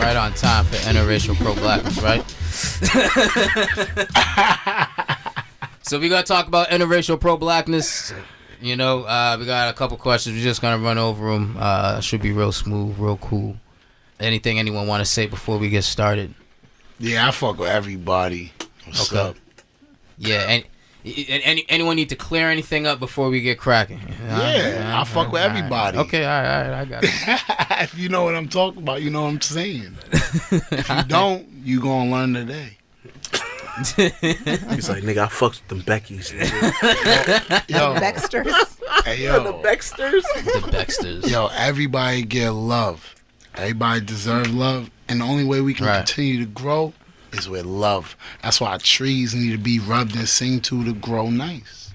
right on time for Interracial Pro-Blackness, right? So we got to talk about Interracial Pro-Blackness. You know, we got a couple questions. We're just going to run over them. Should be real smooth, real cool. Anything anyone want to say before we get started? Yeah, I fuck with everybody. What's up? Yeah, and anyone need to clear anything up before we get cracking? I fuck with everybody. Okay, all right, I got it. If you know what I'm talking about, you know what I'm saying. If you don't, you gonna learn today. He's like, nigga, I fucks with them Beckys. Nigga. Yo, Baxters. hey, yo. The Baxters? The Baxters. Yo, everybody get love. Everybody deserve love. And the only way we can continue to grow is with love. That's why trees need to be rubbed and sing to grow nice.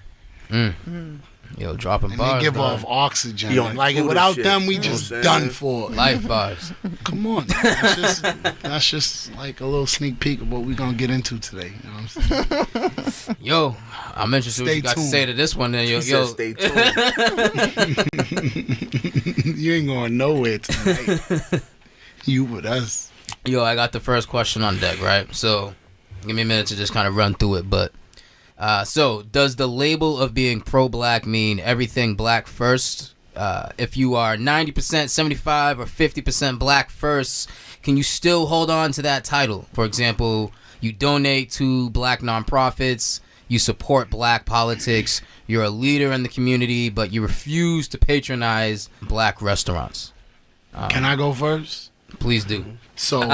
Yo, dropping and bars. They give bro. off oxygen. Yo, like without them, we just done for. Life bars. Come on. That's just like a little sneak peek of what we're going to get into today. You know what I'm saying? Yo, I'm interested what you got to say to this one. Then, yo, Stay tuned. You ain't going nowhere tonight. You with us. Yo, I got the first question on deck, right? So, give me a minute to just kind of run through it. But, so, does the label of being pro-black mean everything black first? If you are 90%, 75, or 50% black first, can you still hold on to that title? For example, you donate to black nonprofits, you support black politics, you're a leader in the community, but you refuse to patronize black restaurants. Can I go first? Please do. So,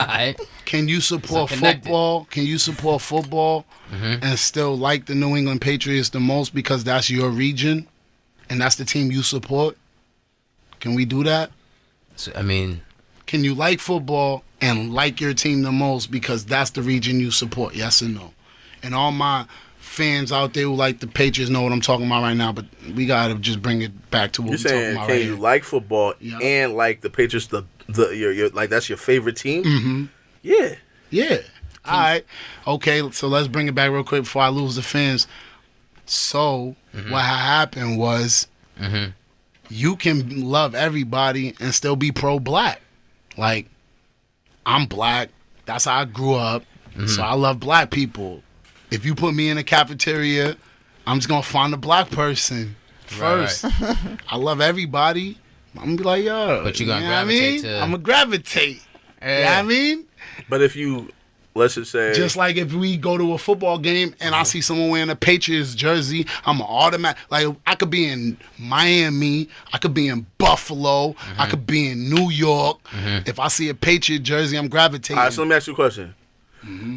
can you support football? Can you support football and still like the New England Patriots the most because that's your region and that's the team you support? Can we do that? So, I mean, can you like football and like your team the most because that's the region you support? Yes or no? And all my fans out there who like the Patriots know what I'm talking about right now, but we gotta just bring it back to what we're talking about. Can you like football and like the Patriots? Your like that's your favorite team? Mm-hmm. Yeah. All right. Okay. So let's bring it back real quick before I lose the fans. So what happened was you can love everybody and still be pro-black. Like I'm black. That's how I grew up. So I love black people. If you put me in a cafeteria, I'm just going to find a black person first. Right. I love everybody. I'm going to be like, yo. But you're going to gravitate to... I'm going to gravitate. You know what I mean? But if you, let's just say... Just like if we go to a football game and I see someone wearing a Patriots jersey, I'm automatic. Like, I could be in Miami. I could be in Buffalo. I could be in New York. If I see a Patriot jersey, I'm gravitating. All right, so let me ask you a question.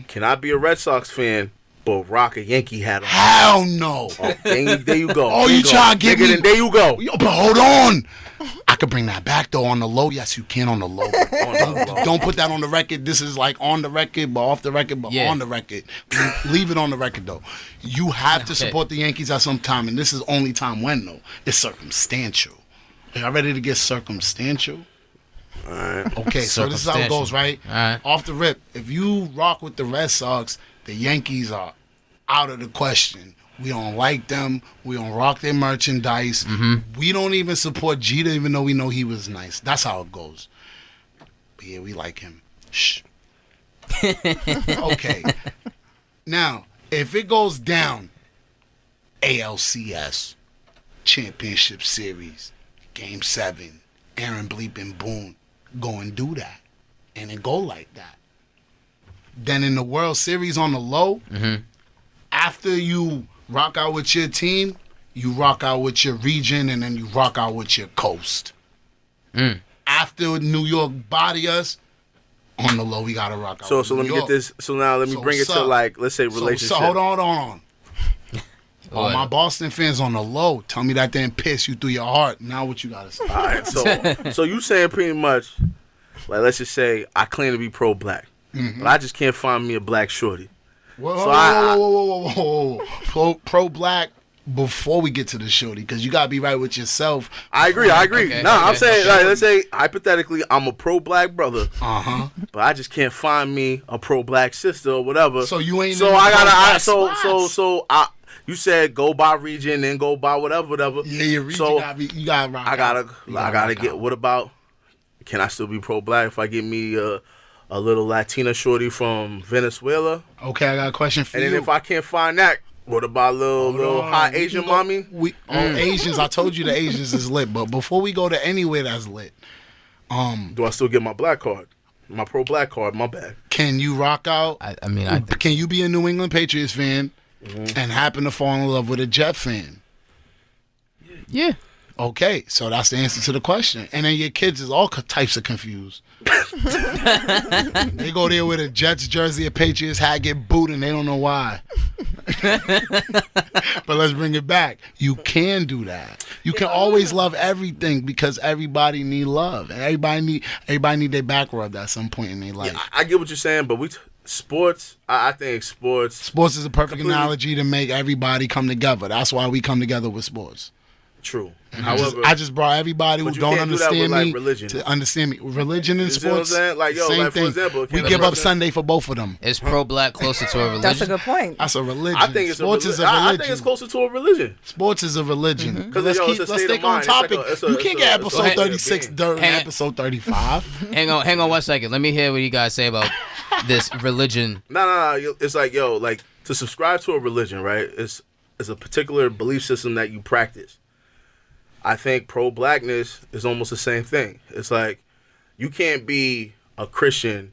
Can I be a Red Sox fan but rock a Yankee hat on? Hell no. Oh, there you go. Oh, you trying to give me... There you go. Yo, but hold on. I could bring that back, though, on the low. Yes, you can on the low. Don't put that on the record. This is like on the record, but off the record, but on the record. Leave it on the record, though. You have to support the Yankees at some time, and this is only time when, though. It's circumstantial. Are y'all ready to get circumstantial? All right. Okay, so this is how it goes, right? All right. Off the rip, if you rock with the Red Sox, the Yankees are out of the question. We don't like them. We don't rock their merchandise. We don't even support Jeter, even though we know he was nice. That's how it goes. But yeah, we like him. Shh. Okay. Now, if it goes down, ALCS, Championship Series, Game 7, Aaron Bleeping Boone, go and do that. And it go like that. Then in the World Series on the low, after you rock out with your team, you rock out with your region, and then you rock out with your coast. After New York body us, on the low, we got to rock out with So let me New York. get this. So now let me bring it to, like, let's say relationship. So hold on. All my Boston fans on the low, tell me that didn't piss you through your heart. Now what you got to say? All right, so you saying pretty much, like, let's just say I claim to be pro-black. But I just can't find me a black shorty. Whoa. Pro-black before we get to the shorty, because you got to be right with yourself. I agree. I'm saying, like, let's say, hypothetically, I'm a pro-black brother. But I just can't find me a pro-black sister or whatever. So you ain't... So you said go by region, then go by whatever. Yeah, your region you got to rock I gotta get, what about, can I still be pro-black if I get me a a little Latina shorty from Venezuela. Okay, I got a question for you. And then if I can't find that, what about little hot Asian mommy? Asians, I told you the Asians is lit, but before we go to anywhere that's lit, do I still get my black card? My pro-black card, my bad. Can you rock out? I mean, can you be a New England Patriots fan and happen to fall in love with a Jet fan? Yeah. Okay, so that's the answer to the question. And then your kids is all types of confused. They go there with a Jets jersey, a Patriots hat, get booed, and they don't know why. But let's bring it back. You can do that. You can always love everything because everybody need love. And everybody need their back rubbed at some point in their life. Yeah, I get what you're saying, but sports, I think sports is a perfect analogy to make everybody come together. That's why we come together with sports. True. However, I just brought everybody who don't understand me to understand me. Religion and sports, same thing. For example, we give up Sunday for both of them. Is pro-black closer to a religion? That's a good point. That's a religion. I think sports is a religion. I think it's closer to a religion. Sports is a religion. Because let's stick on topic. You can't get episode 36 during episode 35. Hang on 1 second. Let me hear what you guys say about this religion. No. It's like, to subscribe to a religion, right? It's a particular belief system that you practice. I think pro-blackness is almost the same thing. It's like you can't be a Christian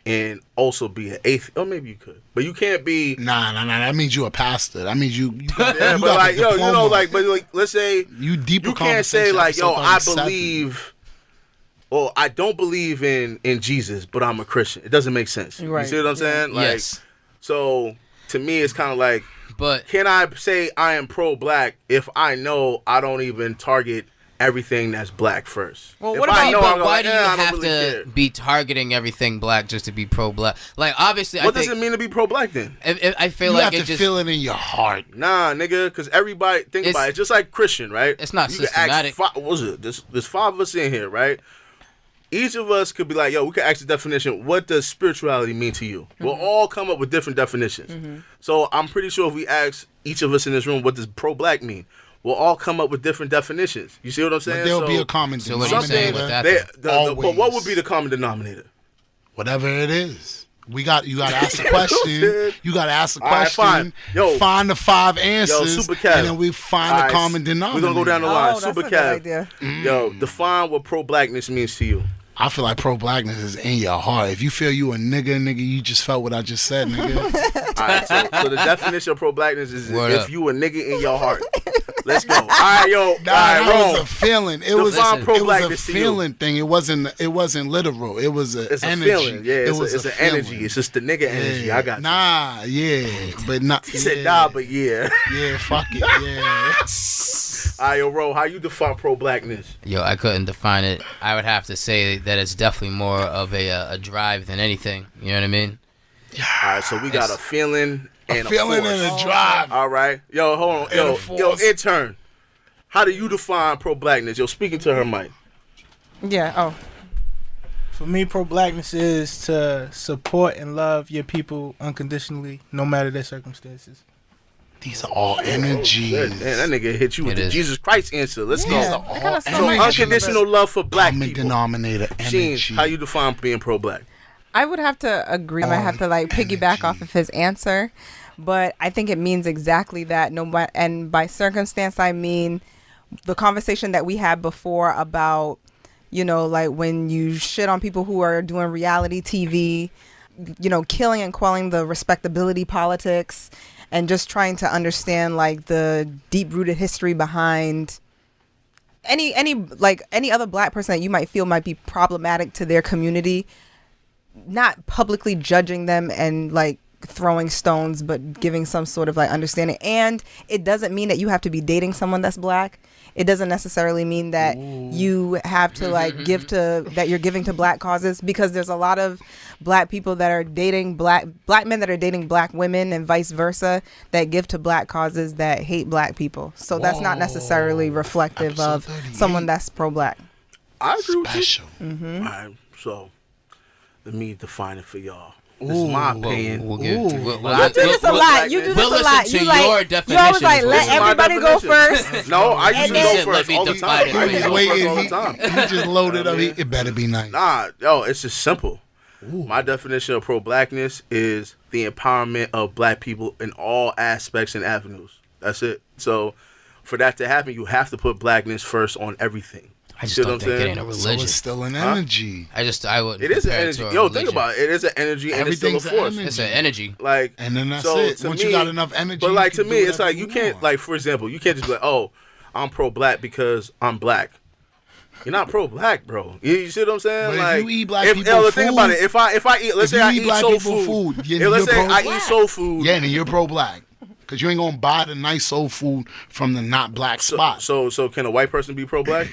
and also be an atheist. Or maybe you could, but you can't be. Nah. That means you a pastor. That means you got, yeah, you but got like, the diploma. let's say you can't say like, I believe, or I don't believe in Jesus, but I'm a Christian. It doesn't make sense. Right. You see what I'm saying? Like, yes. So to me, it's kind of like. But can I say I am pro-black if I know I don't even target everything that's black first? Well, if what I about? know, But why do you have really to care. be targeting everything black just to be pro-black? Like, obviously, What does it mean to be pro-black then? I feel you like have to feel it in your heart. Nah, nigga, because everybody think about it. It's just like Christian, right? It's not you systematic. What was it? There's 5 of us in here, right? Each of us could be like, we could ask the definition, what does spirituality mean to you? Mm-hmm. We'll all come up with different definitions. Mm-hmm. So I'm pretty sure if we ask each of us in this room, what does pro-black mean? We'll all come up with different definitions. You see what I'm saying? But there'll be a common denominator. So what are you saying with that? But what would be the common denominator? Whatever it is. You got to ask the question. You got to ask the question. Right, fine. Find the 5 answers. Super Kev. And then we find the common denominator. We're going to go down the line. Super Kev. That's a good idea. Define what pro-blackness means to you. I feel like pro-blackness is in your heart. If you feel you a nigga, you just felt what I just said, nigga. All right, so the definition of pro-blackness is if you a nigga in your heart. Let's go. All right, yo. That was a feeling. It was a feeling thing. It wasn't literal. It was it's energy. A feeling. Yeah, it's an energy. It's just the nigga energy. Yeah. I got you. Nah, yeah. But not. He said nah, but yeah. Yeah, fuck it. Yeah. All right, yo, Ro, how you define pro-blackness? Yo, I couldn't define it. I would have to say that it's definitely more of a drive than anything. You know what I mean? Yeah. All right, so we got a feeling and a feeling force. and a drive. All right. Yo, hold on. Yo, intern. How do you define pro-blackness? Yo, speaking to her mic. Yeah, For me, pro-blackness is to support and love your people unconditionally, no matter their circumstances. These are all energies. Man, that nigga hit you with the Jesus Christ answer. Let's go. So unconditional love for black common people. Denominator energy. Sheen, how you define being pro-black? I would have to agree. I have to piggyback off of his answer, but I think it means exactly that. And by circumstance, I mean the conversation that we had before about, when you shit on people who are doing reality TV, killing and quelling the respectability politics, and just trying to understand the deep-rooted history behind any other black person that you might feel might be problematic to their community. Not publicly judging them and throwing stones, but giving some sort of understanding. And it doesn't mean that you have to be dating someone that's black. It doesn't necessarily mean that you have to that you're giving to black causes, because there's a lot of black people that are dating black men that are dating black women and vice versa that give to black causes that hate black people. So that's not necessarily reflective of someone that's pro-black. I agree with you. Special. Mm-hmm. All right, so let me define it for y'all. This is my opinion. We'll You do this a lot. You do this a lot. To You your you always definition. let everybody go first. No, I usually go said, first let me all the define time. it. I He's usually go first all the He time. just loaded up. It better be nice. Nah, yo, it's just simple. My definition of pro-blackness is the empowerment of black people in all aspects and avenues. That's it. So for that to happen, you have to put blackness first on everything. I just don't think it ain't a religion. So it's still an energy. I wouldn't. It is an compare energy. to a Yo, religion. think about it. It is an energy and it's still a Everything's an force. energy. It's an energy. Like, And then that's so it. to Once me, you got enough energy, but like you to can me, do it's like whatever you can't want. like, for example, you can't just be like, oh, I'm pro-black because I'm black. You're not pro-black, bro. You see what I'm saying? But like, if you eat black people think food- about it. If I eat, let's if say you I eat eat black soul people food. food, Yeah, let's you're say I pro-black. eat soul food. Yeah, then you're pro-black. Because you ain't going to buy the nice soul food from the not black spot. So can a white person be pro-black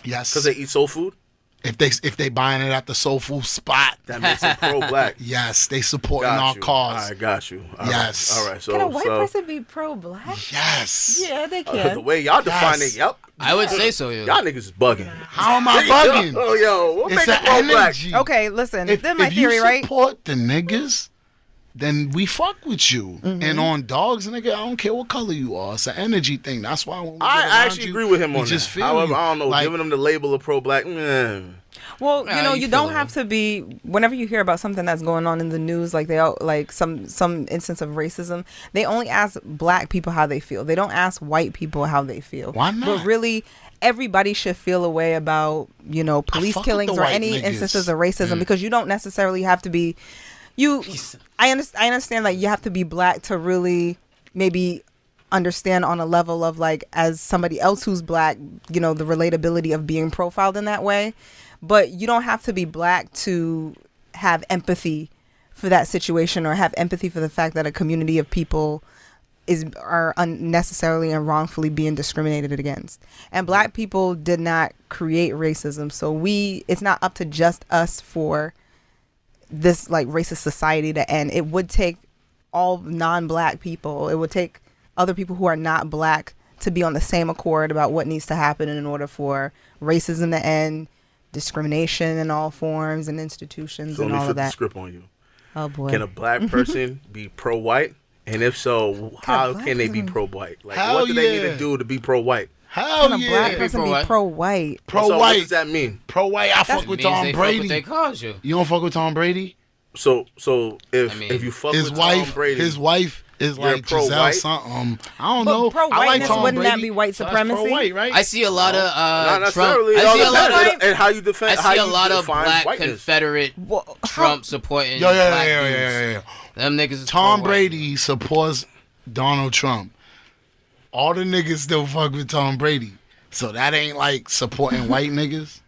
Yes. because they eat soul food? If they buying it at the soul food spot, That makes them pro-black. yes, they supporting Got our you. cause. I got you. All Yes. Right. All right. So, Can a white person be pro-black? Yes. Yeah, they the can. way y'all define Yes. it, yep. I would say so. Yeah. Y'all niggas is bugging. How am I bugging? Yo, what It's make an it pro-black? energy. Okay, listen. If, This is my if theory, you right? support the niggas, then we fuck with you. Mm-hmm. And on dogs, nigga, I don't care what color you are. It's an energy thing. That's why when we get I around actually you, agree with him we on just that. feel However, you. I don't know, Like, giving them the label of pro-black, man. Well, Yeah, you know, you you feel don't it. have to be. Whenever you hear about something that's going on in the news, like they all, like some instance of racism, they only ask black people how they feel. They don't ask white people how they feel. Why not? But really, everybody should feel a way about police fuck with killings the or white any niggas. instances of racism because you don't necessarily have to be. I understand that you have to be black to really maybe understand on a level of like as somebody else who's black, the relatability of being profiled in that way. But you don't have to be black to have empathy for that situation or have empathy for the fact that a community of people are unnecessarily and wrongfully being discriminated against. And black people did not create racism. So it's not up to just us for this like racist society to end. It would take all non-black people. It would take other people who are not black to be on the same accord about what needs to happen in order for racism to end, discrimination in all forms and institutions So and let me all flip of the that. script on you. Oh boy. Can a black person be pro-white? And if so, how black can they be person- pro-white? Like, Hell what do they need yeah. to do to be pro-white? Hell Can a yeah. black person be pro-white. pro-white? So what Pro-white. does that mean? Pro-white. I fuck It with means Tom they fuck what they Brady. cause you. You don't fuck with Tom Brady? So if I mean, if you fuck His with wife, Tom Brady, his wife is You're like Giselle pro-white? something. I don't But know. I like pro-whiteness, Tom wouldn't Brady. that be white so that's supremacy? pro-white, right? I see a lot of not Trump. necessarily. It I all see a lot depends of. and how you defend. I how see a you lot of define black whiteness. Confederate Well, Trump supporting Yo, black yeah, dudes. yeah. Them niggas is Tom pro-white. Brady supports Donald Trump. All the niggas still fuck with Tom Brady. So that ain't like supporting white niggas.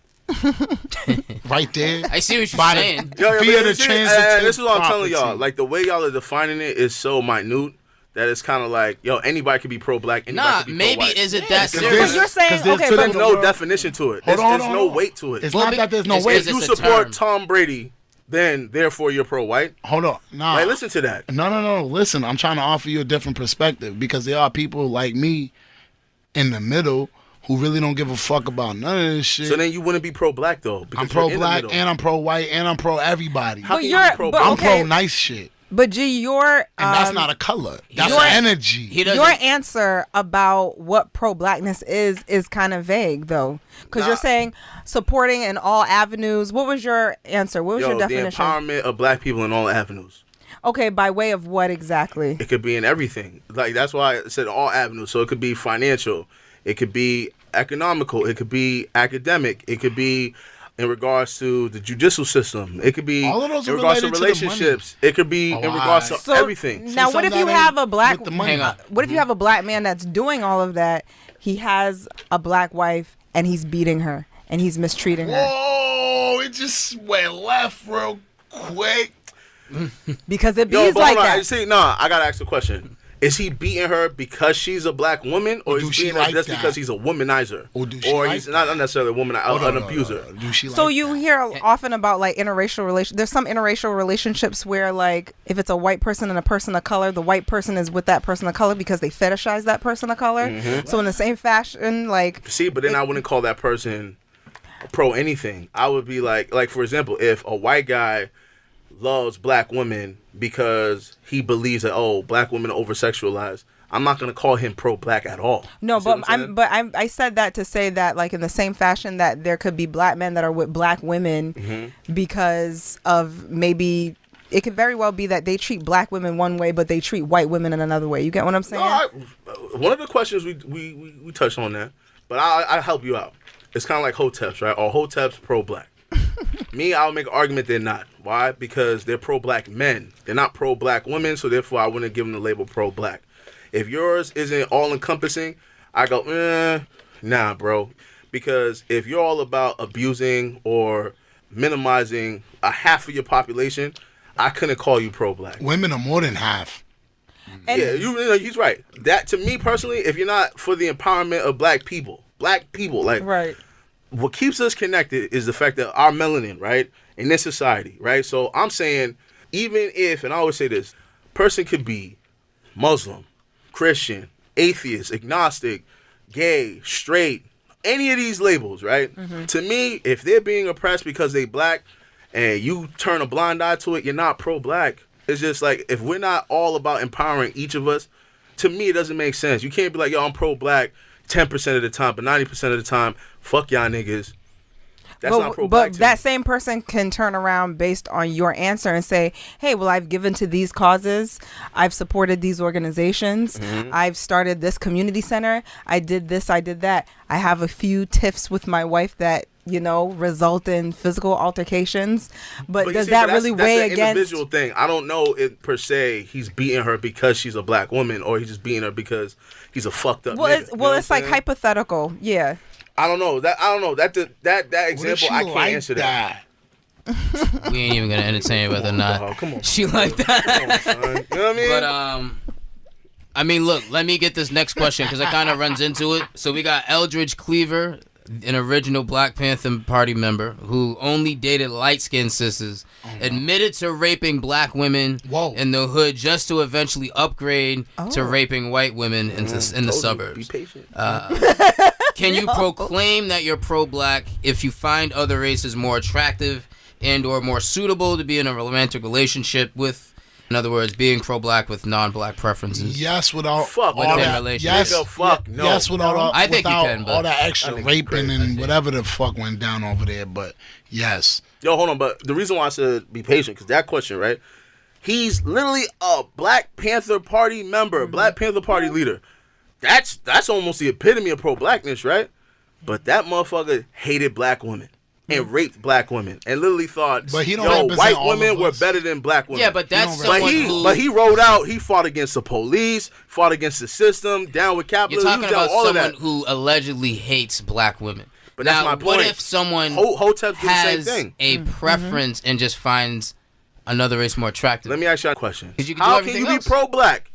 Right there. I see what you're By the- saying. Yo, Via but the see, transitive this is what I'm telling y'all. property. Like the way y'all are defining it is so minute that it's kind of like, yo, anybody could be pro-black. Anybody Nah, could be maybe pro-white. is it that Because serious? But you're saying, 'cause there's okay, two but There's no definition to it. Hold on, There's hold no on. weight to it. It's Well, not that there's no it's- weight. If it's you a support term. Tom Brady, then therefore you're pro-white. Hold on. Nah. Like, listen to that. No. Listen, I'm trying to offer you a different perspective because there are people like me in the middle who really don't give a fuck about none of this shit. So then you wouldn't be pro-black though. Because I'm you're in the pro-black middle. and I'm pro-white and I'm pro-everybody. How But can you're- you be pro-black? I'm okay. pro-nice shit. But G, your And that's not a color. That's doesn't- an energy. He doesn't. your answer about what pro-blackness is kind of vague though, because you're Nah. saying supporting in all avenues. What was your answer? What was your The definition? empowerment of black people in all avenues. Okay, by way of what exactly? It could be in everything. Like that's why I said all avenues. So it could be financial, it could be economical, it could be academic, it could be in regards to the judicial system, it could be All of those in are regards to related to the money. relationships, it could be in regards to So everything. now, See, what if some you of that have ain't a black? with the money. Hang on. What if you have a black man that's doing all of that? He has a black wife and he's beating her and he's mistreating her Whoa, it just went left real quick. because it Yo, bees but like hold on. that. See, nah, I gotta ask the question. Is he beating her because she's a black woman, or Or is do he she beating her like just that? because he's a womanizer? Or do she or like he's not necessarily a womanizer, Hold on, an no, abuser. no. Do she So like you hear often about like interracial relations. There's some interracial relationships where like if it's a white person and a person of color, the white person is with that person of color because they fetishize that person of color. Mm-hmm. So in the same fashion, like See, but then I wouldn't call that person pro anything. I would be like for example, if a white guy loves black women because he believes that black women are over sexualized, I'm not gonna call him pro-black at all. No, You see what but saying? I said that to say that, like, in the same fashion that there could be black men that are with black women because of maybe it could very well be that they treat black women one way, but they treat white women in another way. You get what I'm saying? One of the questions we touched on that, but I help you out. It's kind of like hoteps, right? Are hoteps pro-black? Me, I'll make an argument they're not. Why? Because they're pro-black men. They're not pro-black women, so therefore I wouldn't give them the label pro-black. If yours isn't all-encompassing, I go, nah, bro. Because if you're all about abusing or minimizing a half of your population, I couldn't call you pro-black. Women are more than half. And Yeah, you know, he's right. That, to me personally, if you're not for the empowerment of black people, like, right. what keeps us connected is the fact that our melanin, right, in this society, right? So I'm saying, even if, and I always say this, person could be Muslim, Christian, atheist, agnostic, gay, straight, any of these labels, right? To me, if they're being oppressed because they black and you turn a blind eye to it, you're not pro-black. It's just like, if we're not all about empowering each of us, to me, it doesn't make sense. You can't be like, yo, I'm pro-black 10% of the time, but 90% of the time, fuck y'all niggas. That's not pro-black. But that same person can turn around based on your answer and say, hey, well, I've given to these causes. I've supported these organizations. I've started this community center. I did this. I did that. I have a few tiffs with my wife that, you know, result in physical altercations. But you does see, that that's really weigh an against? individual thing. I don't know if per se he's beating her because she's a black woman, or he's just beating her because he's a fucked up Well, nigga. it's, You know well, what it's I'm like saying? hypothetical. Yeah. I don't know. That What if example, she I can't like answer that. We ain't even gonna entertain whether or not Dog, come on. she like that. Come on, son. You know what I mean? But I mean, look, let me get this next question because it kind of runs into it. So we got Eldridge Cleaver, an original Black Panther Party member who only dated light-skinned sisters, admitted to raping black women in the hood just to eventually upgrade to raping white women in the Told you, suburbs. Be patient. Can you proclaim that you're pro-black if you find other races more attractive and or more suitable to be in a romantic relationship with? In other words, being pro-black with non-black preferences. Yes, without Fuck all within that. relationships. Yes, Nigga, fuck no. Yes, without all, I think you without can, but all that I extra think raping it's crazy. and whatever the fuck went down over there. But yes, Yo, hold on. But the reason why I said be patient, because that question, right? He's literally a Black Panther Party member, Black Panther Party leader. That's almost the epitome of pro-blackness, right? But that motherfucker hated black women and raped black women and literally thought, But he don't yo, represent white all women of were us. better than black women. Yeah, but that's don't someone But who... he rode out. He fought against the police, fought against the system, down with You're capitalism. talking he was down about all of someone that. who allegedly hates black women. But now, that's my point. what if someone Hotep did the same has thing. a preference and just finds another race more attractive? Let me ask you a question. 'Cause you can do How can everything you else. be pro-black?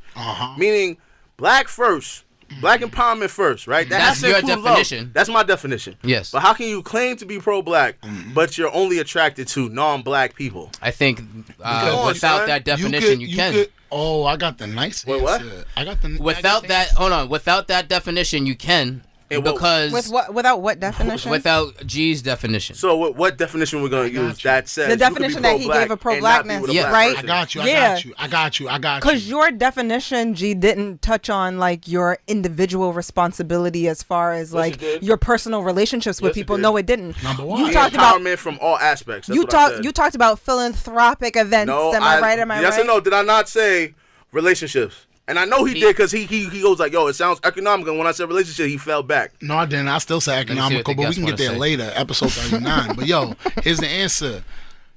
Meaning black first. Black empowerment first, right? That That's has to your include definition. Love. That's my definition. Yes. But how can you claim to be pro-black, but you're only attracted to non-black people? I think on, without son. that definition, you can. Oh, I got the nice Wait, what? answer. I got the Without that, hold on. Without that definition, you can. And what- Because With what? Without what definition? without G's definition. So what definition we're going to use that says The you could be definition that he pro-black gave of and not be pro-blackness, with a Yeah. black right? person? I got you. Yeah. I got you. Because your definition, G, didn't touch on like your individual responsibility as far as like it did. your personal relationships with Yes, it people. did. No, it didn't. Number one. You The talked about empowerment from all aspects. That's what I said. you talked about philanthropic events. No, Am I right? Am I yes right? or no? Did I not say relationships? And I know he did because he goes like, yo, it sounds economical. And when I said relationship, he fell back. No, I didn't. I still say see what economical, the but we guests can get wanna there say. later. Episode 39. But yo, here's the answer.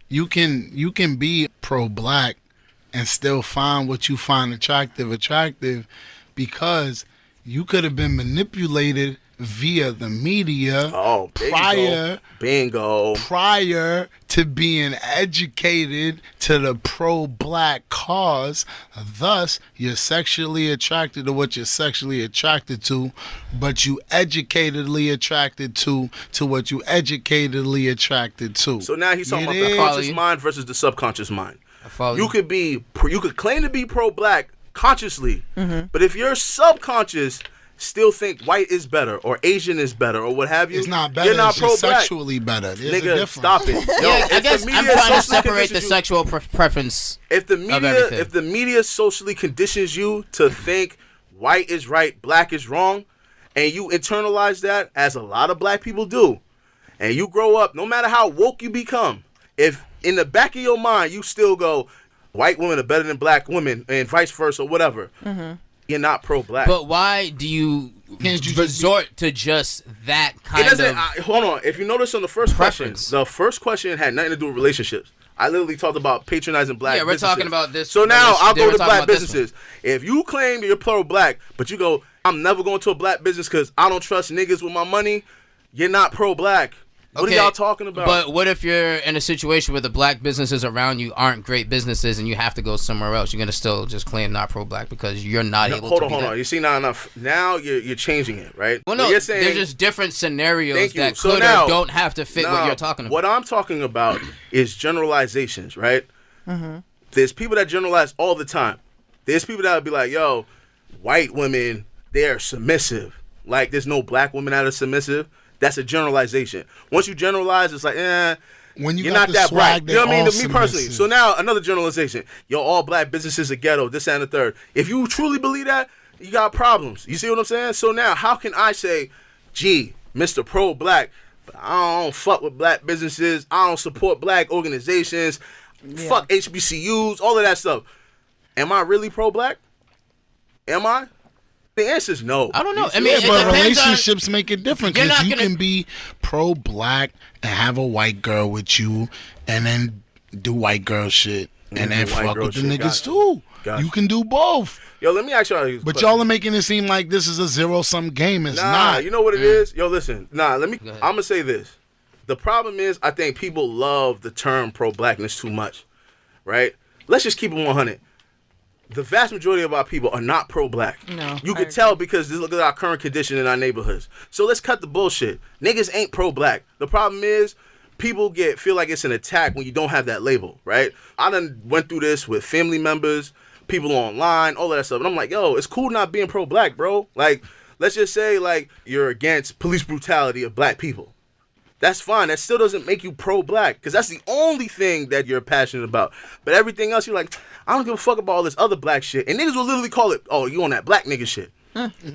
You can be pro-black and still find what you find attractive because you could have been manipulated via the media Oh, bingo. prior to being educated to the pro-black cause. Thus, you're sexually attracted to what you're sexually attracted to, but you educatedly attracted to what you educatedly attracted to. So now he's talking about It the is. conscious mind versus the subconscious mind. I follow You could claim to be pro-black consciously, but if your subconscious still think white is better or Asian is better or what have you, It's not better. You're not It's just pro-black. sexually better. There's a Nigga, difference. stop it. Yo, Yeah, I if the guess media I'm trying to socially separate the conditions you- sexual preference. If the of media, everything. if the media socially conditions you to think white is right, black is wrong, and you internalize that, as a lot of black people do, and you grow up, no matter how woke you become, if in the back of your mind you still go, white women are better than black women, and vice versa, or whatever, you're not pro-black. But why do you resort to just that kind of hold on. If you notice on the first preference. question, the first question had nothing to do with relationships. I literally talked about patronizing black businesses. we're talking about this. So now I'll go we're to talking black about this businesses. If you claim that you're pro-black, but you go, I'm never going to a black business because I don't trust niggas with my money, you're not pro-black. What are y'all talking about? But what if you're in a situation where the black businesses around you aren't great businesses and you have to go somewhere else? You're going to still just claim not pro-black because you're not able to be Hold on. You see, now you're changing it, right? Well, no, you're saying, there's just different scenarios that So could now, or don't have to fit what you're talking about. What I'm talking about is generalizations, right? There's people that generalize all the time. There's people that would be like, yo, white women, they're submissive. Like, there's no black women that are submissive. That's a generalization. Once you generalize, it's like, when you're not that black. You know what I mean? To me personally. So now, another generalization. Yo, all black businesses are ghetto, this and the third. If you truly believe that, you got problems. You see what I'm saying? So now, how can I say, gee, Mr. Pro-Black, but I don't fuck with black businesses, I don't support black organizations, fuck HBCUs, all of that stuff. Am I really pro-black? Am I? The answer is no. I don't know. I mean, but relationships make it different because you can be pro-black and have a white girl with you and then do white girl shit and then fuck with the niggas too. You can do both. Yo, let me ask y'all. But y'all are making it seem like this is a zero-sum game. It's not. You know what it is? Yo, listen. I'm going to say this. The problem is, I think people love the term pro-blackness too much, right? Let's just keep it 100. The vast majority of our people are not pro-black. No, you can tell because look at our current condition in our neighborhoods. So let's cut the bullshit. Niggas ain't pro-black. The problem is people feel like it's an attack when you don't have that label, right? I done went through this with family members, people online, all of that stuff. And I'm like, yo, it's cool not being pro-black, bro. Like, let's just say, like, you're against police brutality of black people. That's fine. That still doesn't make you pro-black because that's the only thing that you're passionate about. But everything else, you're like, I don't give a fuck about all this other black shit. And niggas will literally call it, oh, you on that black nigga shit.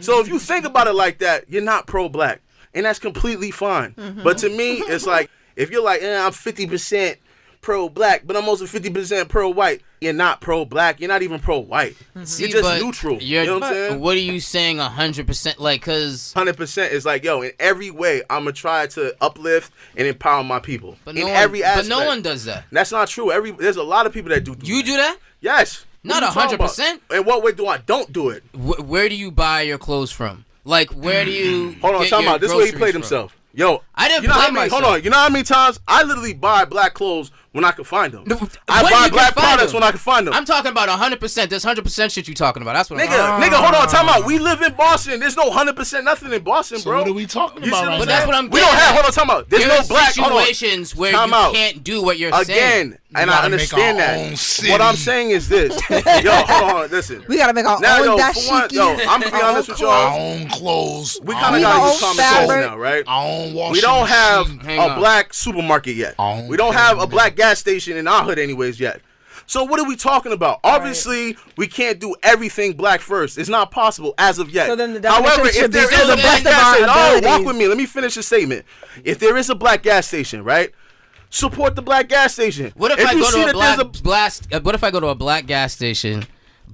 So if you think about it like that, you're not pro-black. And that's completely fine. But to me, it's like, if you're like, I'm 50% pro-black, but I'm also 50% pro-white, you're not pro-black. You're not even pro-white. You're just neutral. You know what I'm saying? What are you saying 100%? Like, because 100% is like, yo, in every way, I'm going to try to uplift and empower my people. But every aspect. But no one does that. That's not true. There's a lot of people that do You do that? Yes. Not 100%? In what way do I don't do it? Where do you buy your clothes from? Like, where do you Hold on, time out. This is where he played himself. Yo, I didn't play myself. Hold on. You know how many times I literally buy black clothes when I can find them? I When buy you black can find products them. when I can find them. I'm talking about 100%. There's 100% shit you talking about. That's what I'm Nigga, hold on, time out. We live in Boston. There's no 100% nothing in Boston, So bro. what are we talking about right But now? that's what I'm We getting don't have, at. hold on, time out. There's There's no black, situations where Time you out. can't do what you're saying. Again, and I gotta make understand our that. own city. What I'm saying is this. Yo, hold on, listen. We gotta make our Now, own yo, dashiki. yo, I'm gonna be honest with Our y'all. own clothes. We our kind of own gotta own use common fabric. sense now, right? Our own washing We don't have machine. Hang a on. black supermarket yet. Own We don't have a clothing. black gas station in our hood anyways yet. So what are we talking about? Obviously, we can't do everything black first. It's not possible as of yet. So then the definition However, should if be there to is the a black best of gas our station, walk abilities. with me. Let me finish the statement. If there is a black gas station, right? Support the black gas station. What if I you go see to a that there's what if I go to a black gas station,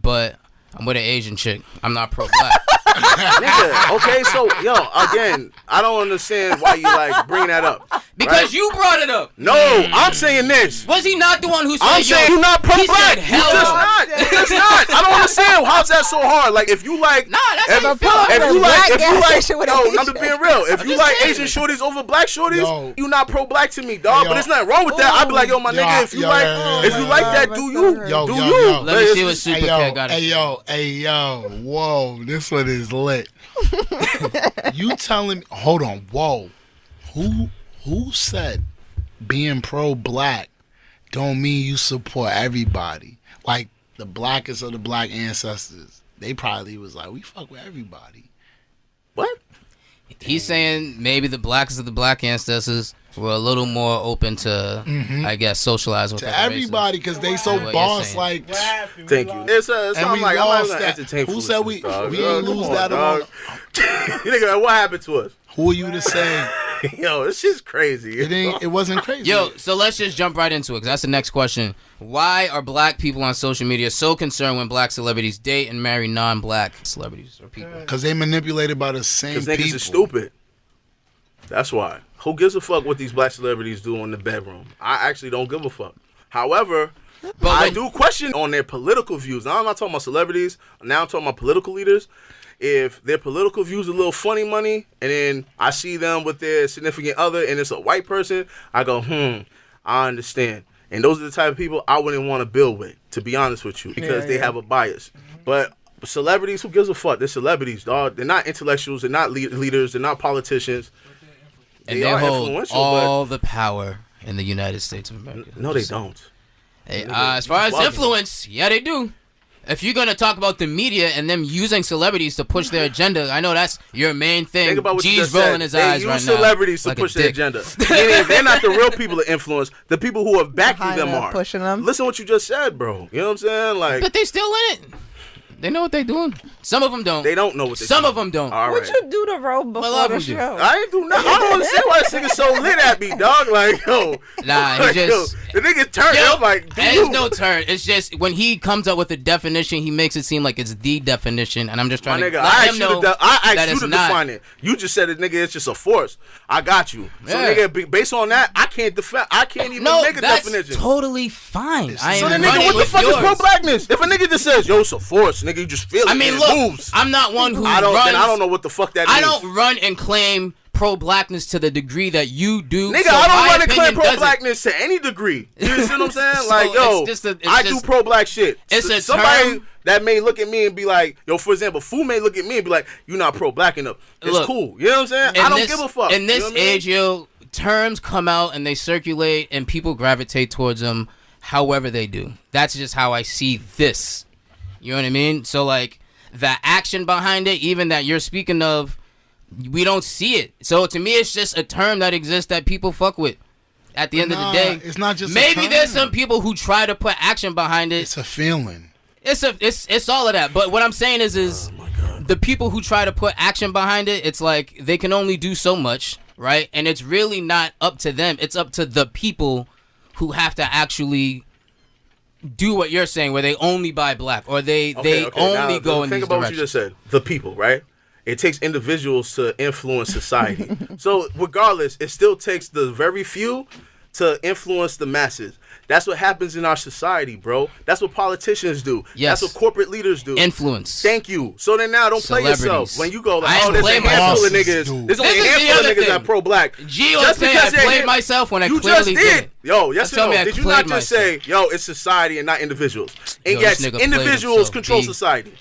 but I'm with an Asian chick? I'm not pro-black. Nigga, okay, so yo, again, I don't understand why you like bring that up. Because right? you brought it up. No, I'm saying this. Was he not the one who said, I'm saying yo, you're not he pro-black. said, You hell just no. not. You just not. I don't understand. How's that so hard? Like if you like, Nah, that's how you feel. if you Black like, gas station with no, Asian. I'm just being real. If you just like saying. Asian shorties over black shorties, Yo. you not pro-black to me, dog. Yo. But there's nothing wrong with that. I'd be like, yo, my Yo, nigga, if you yo, like, yo, if yo, you yo, like yo. that, do you? Yo, Do yo, you? yo. Let me see what Super Kev got. Hey yo, whoa, this one is lit. You telling me? Hold on, whoa. Who said being pro-black don't mean you support everybody? Like the blackest of the black ancestors, they probably was like, we fuck with everybody. What? He's saying maybe the blackest of the black ancestors We're a little more open to, I guess, socialize with To other everybody, because they so What you're boss saying. like. Thank you. It's And I'm we like, I'm not lost even that. entertain Who said we dog. ain't Come lose on, that dog. You nigga, what happened to us? Who are you to say? Yo, this shit's crazy. It wasn't crazy. Yo, so let's just jump right into it, because that's the next question. Why are black people on social media so concerned when black celebrities date and marry non-black celebrities or people? Because they manipulated by the same Because people. niggas is stupid. That's why. Who gives a fuck what these black celebrities do in the bedroom? I actually don't give a fuck. However, I do question on their political views. Now I'm not talking about celebrities. Now I'm talking about political leaders. If their political views are a little funny money, and then I see them with their significant other, and it's a white person, I go, I understand. And those are the type of people I wouldn't want to build with, to be honest with you, because they have a bias. But celebrities, who gives a fuck? They're celebrities, dog. They're not intellectuals. They're not leaders. They're not politicians. And they hold all the power in the United States of America. No, they don't. Hey, as far as influence, yeah, they do. If you're gonna talk about the media and them using celebrities to push their agenda, I know that's your main thing. Think about what you G's just rolling said. his They eyes use right now. celebrities to like a push their dick. agenda. They're not the real people to influence. The people who are backing Behind them them, are. pushing them. Listen to what you just said, bro. You know what I'm saying? Like, But they still in it. They know what they're doing. Some of them don't. they don't know what they're Some doing. of them don't. All What right. you do to Ro before lot the of them do. show? I ain't do nothing. I don't understand why this nigga so lit at me, dog. Like, yo. Nah, he like, just- yo, the nigga turned Yo, up like, there's dude. no turn. It's just when he comes up with a definition, he makes it seem like it's the definition, and I'm just My trying to nigga, let I him asked know you to, I that asked you it's to not. define it. You just said it, nigga. It's just a force. I got you. So, Yeah. nigga, based on that, I can't defend. I can't even No, make a that's definition. totally fine. I So am then, nigga, running what the with fuck yours. is pro-blackness? If a nigga just says, yo, it's a force, nigga, you just feel it. I mean, and look, it moves. I'm not one who I don't. runs. Then I don't know what the fuck that I means. don't run and claim pro-blackness to the degree that you do. Nigga, so I don't my run and claim opinion doesn't. pro-blackness to any degree. You see what I'm saying? So Like, yo, it's I just- do pro-black shit. it's a Somebody term- that may look at me and be like, yo, for example, Fu may look at me and be like, you're not pro-black enough. It's Look, cool. You know what I'm saying? I don't give a fuck. In this You know what I mean? age, yo, terms come out and they circulate and people gravitate towards them however they do. That's just how I see this. You know what I mean? So, like, the action behind it, even that you're speaking of, we don't see it. So, to me, it's just a term that exists that people fuck with. At the end of the day, it's not just a maybe there's term. some people who try to put action behind it. It's a feeling. It's all of that. But what I'm saying is the people who try to put action behind it, it's like they can only do so much, right? And it's really not up to them. It's up to the people who have to actually do what you're saying, where they only buy black or they Okay, only now, go in think these about what you directions. just said. The people, right? It takes individuals to influence society. So regardless, it still takes the very few to influence the masses. That's what happens in our society, bro. That's what politicians do. Yes. That's what corporate leaders do. Influence. Thank you. So then now don't play yourself. Celebrities. When you go like, I oh, ain't there's a playing handful of myself. niggas. There's only This a is the handful of other niggas that thing. pro-black. G was saying I played myself when I you clearly just did. didn't. Yo, yes Tell or me no? I Did you played not just say, yo, it's society and not individuals? And Yo, yes, this nigga played individuals himself, control B. society.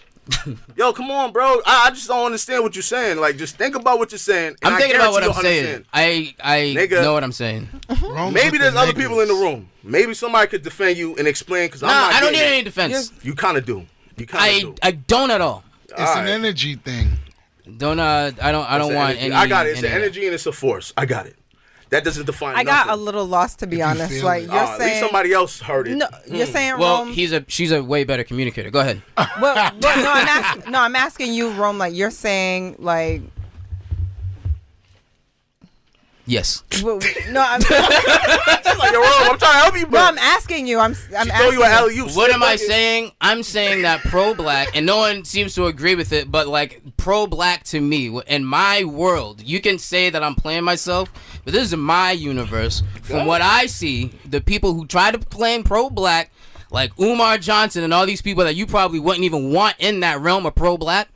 Yo, come on, bro. I just don't understand what you're saying. Like, just think about what you're saying. And I'm thinking about what I'm guarantee you'll saying. understand. I Nigga. know what I'm saying. Rome's Maybe with there's the other people in the niggas. room. Maybe somebody could defend you and explain because I'm Nah, not. I don't need getting any it. defense. You kind of do. You kind of do. I don't at all. It's All an right. energy thing. I don't It's an want energy. any. I got it. It's any an of that. energy and it's a force. I got it. That doesn't define. I got a nothing. little lost, to be you honest. feel Like it. you're At least saying, somebody else heard it. no, you're saying Well, Rome. she's a way better communicator. Go ahead. Well, no, I'm asking you, Rome. Like you're saying, like. Yes. Well, no, I'm, Like, yo, Rome, I'm trying to help you, bro. no, I'm asking you. I'm She asking throw you an you. alley-oop. What am I saying? I'm saying that pro-black, and no one seems to agree with it, but like pro-black to me, in my world, you can say that I'm playing myself, but this is my universe. From what I see, the people who try to claim pro-black, like Umar Johnson and all these people that you probably wouldn't even want in that realm of pro-black,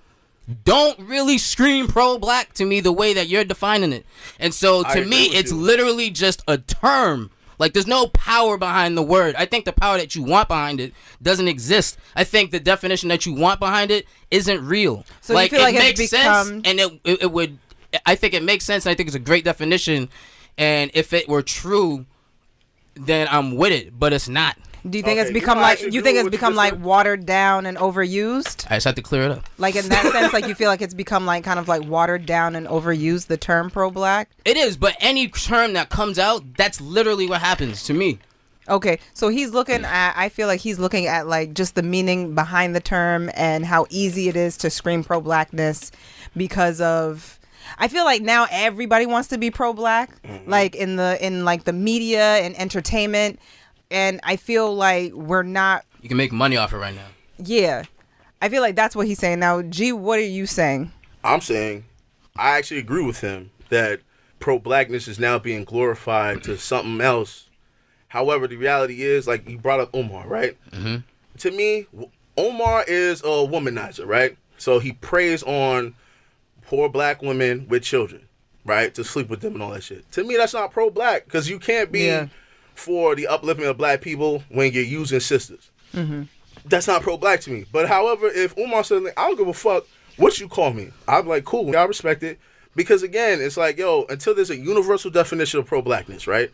don't really scream pro-black to me the way that you're defining it. And so I to agree me, with it's you. literally just a term. Like, there's no power behind the word. I think the power that you want behind it doesn't exist. I think the definition that you want behind it isn't real. So you feel like it's makes become- sense, and it would. I think it makes sense, and I think it's a great definition. And if it were true, then I'm with it. But it's not. Do you think Okay, it's become I like actually you agree think with it's what you become just like said. watered down and overused? I just have to clear it up. Like in that sense, like you feel like it's become like kind of like watered down and overused, the term pro-black? It is, but any term that comes out, that's literally what happens to me. Okay, so he's looking at, I feel like he's looking at like just the meaning behind the term and how easy it is to scream pro-blackness because of, I feel like now everybody wants to be pro-black, like in like the media and entertainment, and I feel like we're not. You can make money off it right now. Yeah, I feel like that's what he's saying. Now, G, what are you saying? I'm saying I actually agree with him that pro-blackness is now being glorified to something else. However, the reality is, like you brought up Omar, right? Mm-hmm. To me, Omar is a womanizer, right? So he preys on poor black women with children, right? To sleep with them and all that shit. To me, that's not pro-black because you can't be for the uplifting of black people when you're using sisters. Mm-hmm. That's not pro-black to me. But however, if Umar said, I don't give a fuck what you call me, I'm like, cool, I respect it. Because again, it's like, yo, until there's a universal definition of pro-blackness, right?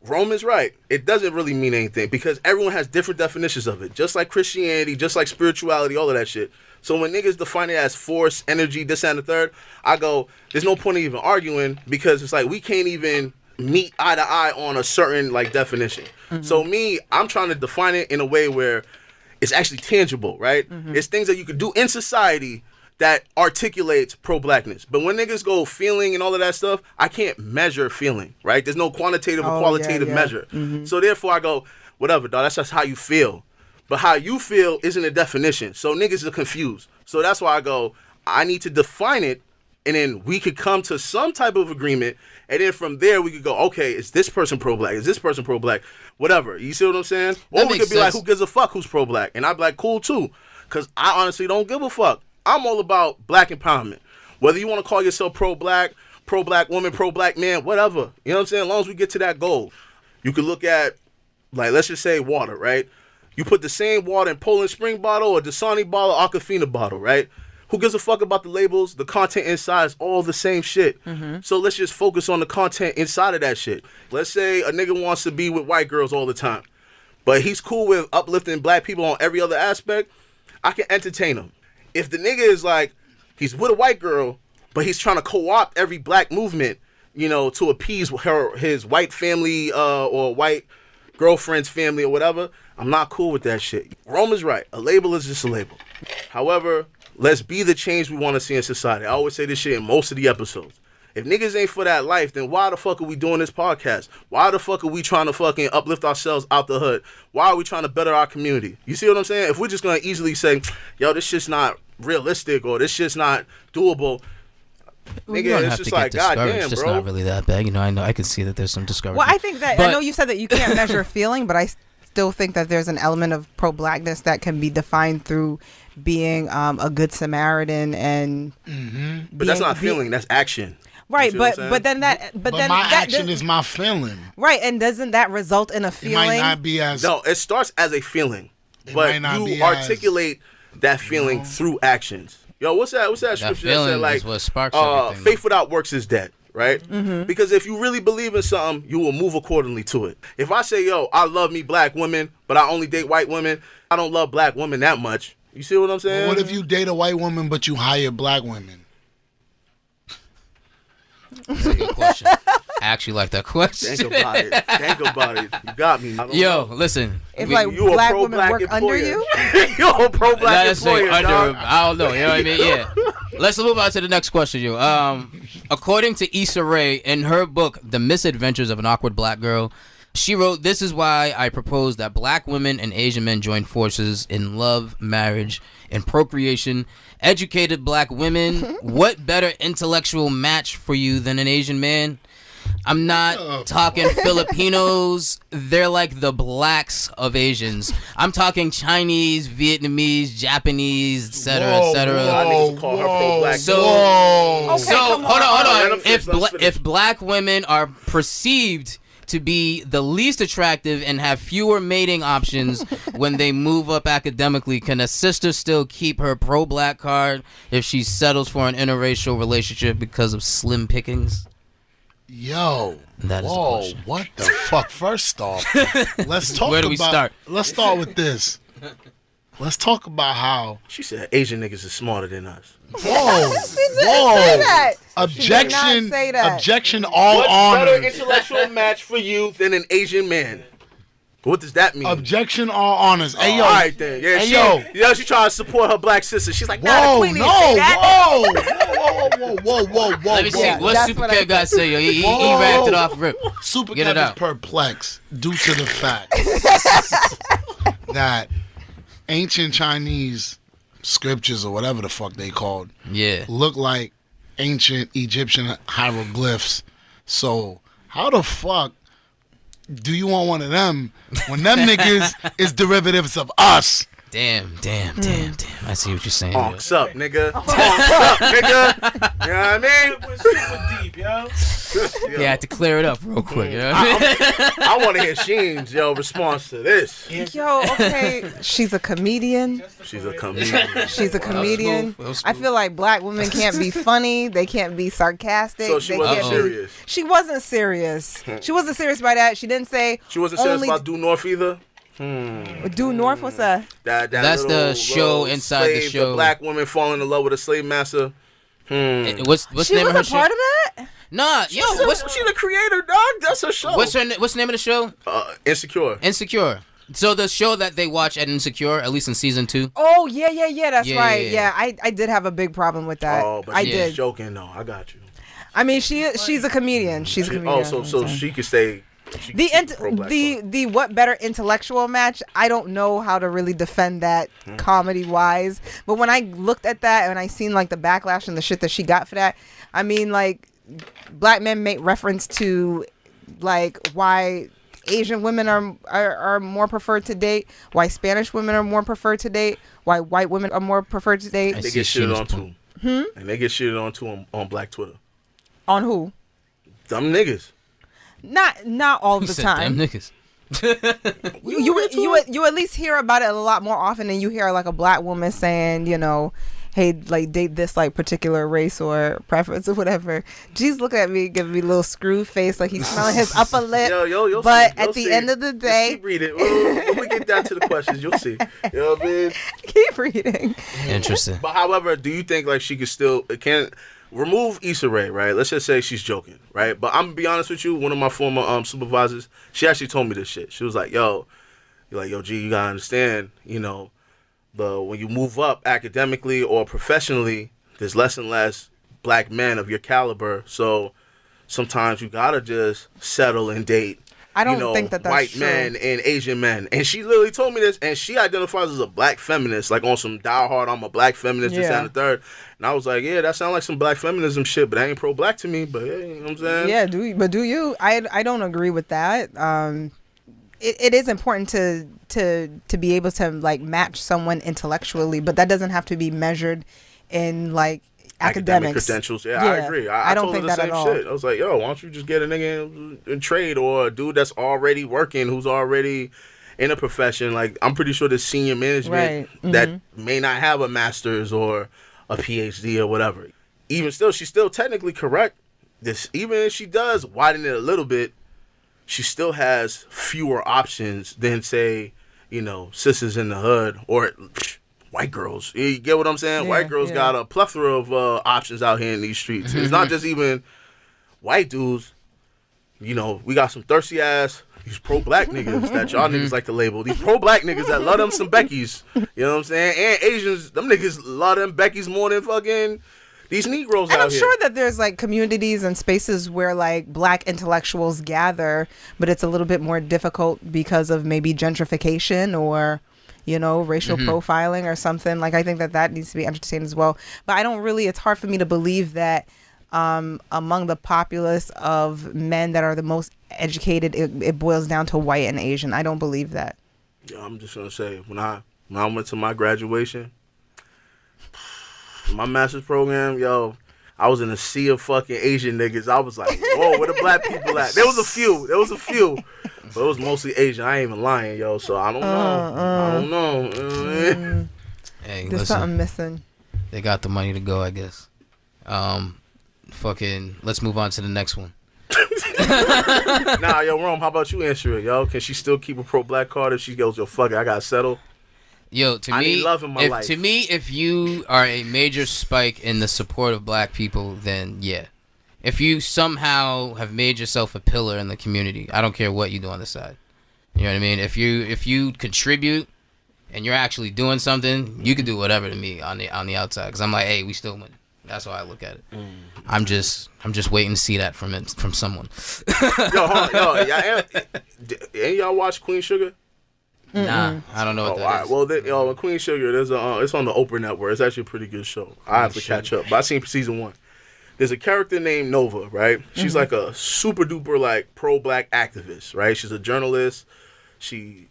Rome is right. It doesn't really mean anything because everyone has different definitions of it. Just like Christianity, just like spirituality, all of that shit. So when niggas define it as force, energy, this and the third, I go, there's no point in even arguing because it's like we can't even meet eye to eye on a certain like definition. Mm-hmm. So me, I'm trying to define it in a way where it's actually tangible, right? Mm-hmm. It's things that you could do in society that articulates pro-blackness. But when niggas go feeling and all of that stuff, I can't measure feeling, right? There's no quantitative or qualitative measure. Mm-hmm. So therefore I go, whatever, dog, that's just how you feel. But how you feel isn't a definition. So niggas are confused. So that's why I go, I need to define it, and then we could come to some type of agreement, and then from there we could go, okay, is this person pro-black? Is this person pro-black? Whatever. You see what I'm saying? That or we could be like, who gives a fuck who's pro-black? And I'd be like, cool too. Because I honestly don't give a fuck. I'm all about black empowerment. Whether you want to call yourself pro-black woman, pro-black man, whatever. You know what I'm saying? As long as we get to that goal. You could look at, like, let's just say water, right? You put the same water in Poland Spring bottle or Dasani bottle or Aquafina bottle, right? Who gives a fuck about the labels? The content inside is all the same shit. Mm-hmm. So let's just focus on the content inside of that shit. Let's say a nigga wants to be with white girls all the time, but he's cool with uplifting black people on every other aspect. I can entertain him. If the nigga is like, he's with a white girl, but he's trying to co-opt every black movement, you know, to appease his white family or white girlfriend's family or whatever, I'm not cool with that shit. Rome is right. A label is just a label. However, let's be the change we want to see in society. I always say this shit in most of the episodes. If niggas ain't for that life, then why the fuck are we doing this podcast? Why the fuck are we trying to fucking uplift ourselves out the hood? Why are we trying to better our community? You see what I'm saying? If we're just going to easily say, yo, this shit's not realistic or this shit's not doable, nigga, it's just like, goddamn, bro. It's just not really that bad. You know, I can see that there's some discouragement. Well, I think that, I know you said that you can't measure feeling, but I still think that there's an element of pro-blackness that can be defined through being a good Samaritan and But that's not feeling, that's action. Right, You see but what I'm but then But then my that action is my feeling. right, and doesn't that result in a It feeling? might not be as No, it starts as a feeling, It but might not you be articulate that feeling through actions. Yo, what's that that scripture that feeling said, like, is what sparks everything. faith without works is dead, right? Mm-hmm. Because if you really believe in something, you will move accordingly to it. If I say, yo, I love me black women, but I only date white women, I don't love black women that much. You see what I'm saying? What if you date a white woman but you hire black women? That's a good question. I actually like that question. Think about it. Think about it. You got me. I don't Yo, know. listen. If we- like You a black pro-black women work under employer. you, You're a pro-black Let's say employer, under, dog. I don't know. You know what I mean? Yeah. Let's move on to the next question, you. According to Issa Rae, in her book, The Misadventures of an Awkward Black Girl, she wrote, "This is why I propose that black women and Asian men join forces in love, marriage, and procreation. Educated black women, what better intellectual match for you than an Asian man? I'm not talking Filipinos. They're like the blacks of Asians. I'm talking Chinese, Vietnamese, Japanese, etc., Whoa, etc." I need to call her pro-black. So, Whoa. so come hold Let on. him finish, let him finish. If black women are perceived to be the least attractive and have fewer mating options when they move up academically, can a sister still keep her pro-black card if she settles for an interracial relationship because of slim pickings? Yo, That is the whoa, question. what the fuck? First off, let's talk Where do we about. start? Let's start with this. Let's talk about how. She said Asian niggas is smarter than us. Whoa, Say whoa. that. Objection. say that. Objection. All What's better honors. intellectual match for you than an Asian man? What does that mean? Objection. All honors. Hey yo. All right then. Yeah, Hey, she trying to support her black sister. She's like, nah, the Whoa, queen no, didn't say that. whoa. Let me see. Yeah, What that's Super what I Kev got to say, yo? He Whoa. wrapped it off rip. Super Get it Kev is out. perplexed due to the fact that ancient Chinese scriptures or whatever the fuck they called Yeah. look like ancient Egyptian hieroglyphs. So how the fuck do you want one of them when them niggas is derivatives of us? Damn. I see what you're saying. Honks up, nigga. Honks up, nigga. You know what I mean? Went super deep, yo. Yeah, I had to clear it up real quick. You know what I mean? I want to hear Sheen's response to this. Yo, okay. She's a comedian. She's a comedian. She's a comedian. That was I smooth. feel like black women can't be funny. They can't be sarcastic. So she they wasn't can't serious. She wasn't serious. She wasn't serious by that. She didn't say. She wasn't serious only about Due North either. Due North. What's that? That's the show inside the show. The black woman falling in love with a slave master. What's the She name of her was a part show? of that. Nah, yo, what's She the creator, dog. That's her show. what's the name of the show? Insecure. Insecure. So the show that they watch at Insecure, at least in season 2. Oh yeah. That's Yeah, right. yeah. Yeah, I did have a big problem with that. Oh, but I she's did. joking though. I got you. I mean, she's a comedian. She's a comedian. Oh, so she could stay. She The could keep pro-black the what better intellectual match? I don't know how to really defend that comedy wise. But when I looked at that and I seen like the backlash and the shit that she got for that, I mean, like, black men make reference to like why Asian women are more preferred to date, why Spanish women are more preferred to date, why white women are more preferred to date. I They see get shitted Sheena's on point. too. And they get shitted on too on Black Twitter. On who? Dumb niggas. Not all He the said, time. damn niggas. You at least hear about it a lot more often than you hear like a black woman saying, you know, hey, like date this like particular race or preference or whatever. Jeez, look at me, giving me a little screw face like he's smelling his upper lip. You'll But see. at You'll the see. end of the Just day, keep reading. When we get down to the questions, you'll see. You know what I mean? keep reading. Interesting. But however, do you think like she could still can remove Issa Rae, right? Let's just say she's joking, right? But I'm gonna be honest with you. One of my former supervisors, she actually told me this shit. She was like, "Yo, G, you gotta understand, you know, when you move up academically or professionally, there's less and less black men of your caliber. So sometimes you gotta just settle and date." I don't think that's white true. men and Asian men. And she literally told me this, and she identifies as a black feminist, like on some diehard, I'm a black feminist, this, that, and the third. And I was like, yeah, that sounds like some black feminism shit, but that ain't pro-black to me. But yeah, you know what I'm saying? Yeah, do you? I don't agree with that. It is important to be able to like match someone intellectually, but that doesn't have to be measured in like Academic academics. credentials. Yeah, I agree. I don't told think her the that same at all. shit. I was like, yo, why don't you just get a nigga in trade or a dude that's already working, who's already in a profession. Like, I'm pretty sure there's senior management that may not have a master's or a PhD or whatever. Even still, she's still technically correct. Even if she does widen it a little bit, she still has fewer options than, say, you know, sisters in the hood or white girls. You get what I'm saying? Yeah, White girls yeah. got a plethora of options out here in these streets. It's not just even white dudes. You know, we got some thirsty ass, these pro-black niggas that y'all niggas like to label. These pro-black niggas that love them some Beckys. You know what I'm saying? And Asians, them niggas love them Beckys more than fucking these Negroes And out I'm here. sure that there's like communities and spaces where like black intellectuals gather, but it's a little bit more difficult because of maybe gentrification or, you know, racial profiling or something. Like, I think that needs to be entertained as well. But I don't really, it's hard for me to believe that among the populace of men that are the most educated, it boils down to white and Asian. I don't believe that. Yeah, I'm just gonna say when I went to my graduation, my master's program, yo, I was in a sea of fucking Asian niggas. I was like, whoa, where the black people at? There was a few, but it was mostly Asian. I ain't even lying, yo. So I don't know. I don't know. Hey, There's listen, something missing. they got the money to go, I guess. Fucking, let's move on to the next one. Nah, yo, Rome, how about you answer it, yo? Can she still keep a pro-black card if she goes, yo, fuck it, I gotta settle? Yo, to I me, need love in my life. To me, if you are a major spike in the support of black people, then yeah. If you somehow have made yourself a pillar in the community, I don't care what you do on the side. You know what I mean? If you contribute and you're actually doing something, you can do whatever to me on the outside. Because I'm like, hey, we still winning. That's how I look at it. I'm just waiting to see that from someone. Ain't y'all watch Queen Sugar? Nah, I don't know what that is. Well, Queen Sugar, it's on the Oprah Network. It's actually a pretty good show. I have to catch up, but I seen season 1. There's a character named Nova, right? She's like a super duper like pro-black activist, right? She's a journalist. She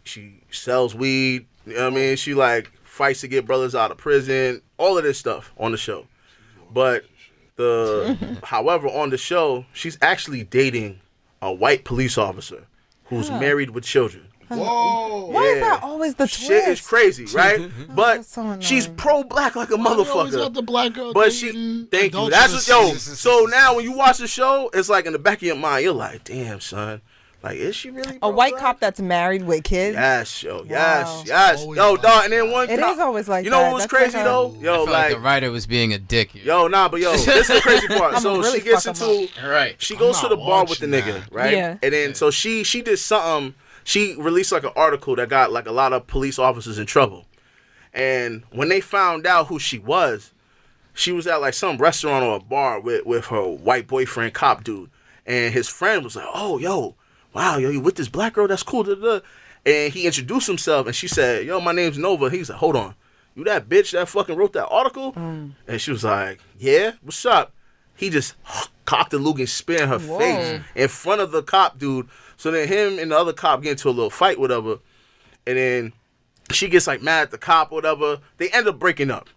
sells weed. You know what I mean? She like fights to get brothers out of prison. All of this stuff on the show. But however, on the show, she's actually dating a white police officer who's married with children. Whoa! Why is that always the twist? Shit is crazy, right? But so she's pro-black like a motherfucker. The black girl But thank you. That's what, yo. So now when you watch the show, it's like in the back of your mind, you're like, damn, son. Like, is she really a white cop that's married with kids? Yes, yo. Wow. Yes. Yo, dog. And then one It cop. is always like you know that. what was That's crazy like though? I Yo, feel like the writer was being a dick here. Yo, nah, but yo, this is the crazy part. I'ma So really she gets fuck 'em into, Right. she goes I'm to the not bar with the watching nigga, that. right? Yeah. And then so she did something. She released like an article that got like a lot of police officers in trouble. And when they found out who she was at like some restaurant or a bar with her white boyfriend, cop dude. And his friend was like, oh, yo, wow, yo, you with this black girl? That's cool. Da, da. And he introduced himself and she said, yo, my name's Nova. He's like, hold on. You that bitch that fucking wrote that article? And she was like, yeah, what's up? He just cocked the Luke and spit in her face in front of the cop dude. So then him and the other cop get into a little fight, whatever. And then she gets like mad at the cop, whatever. They end up breaking up.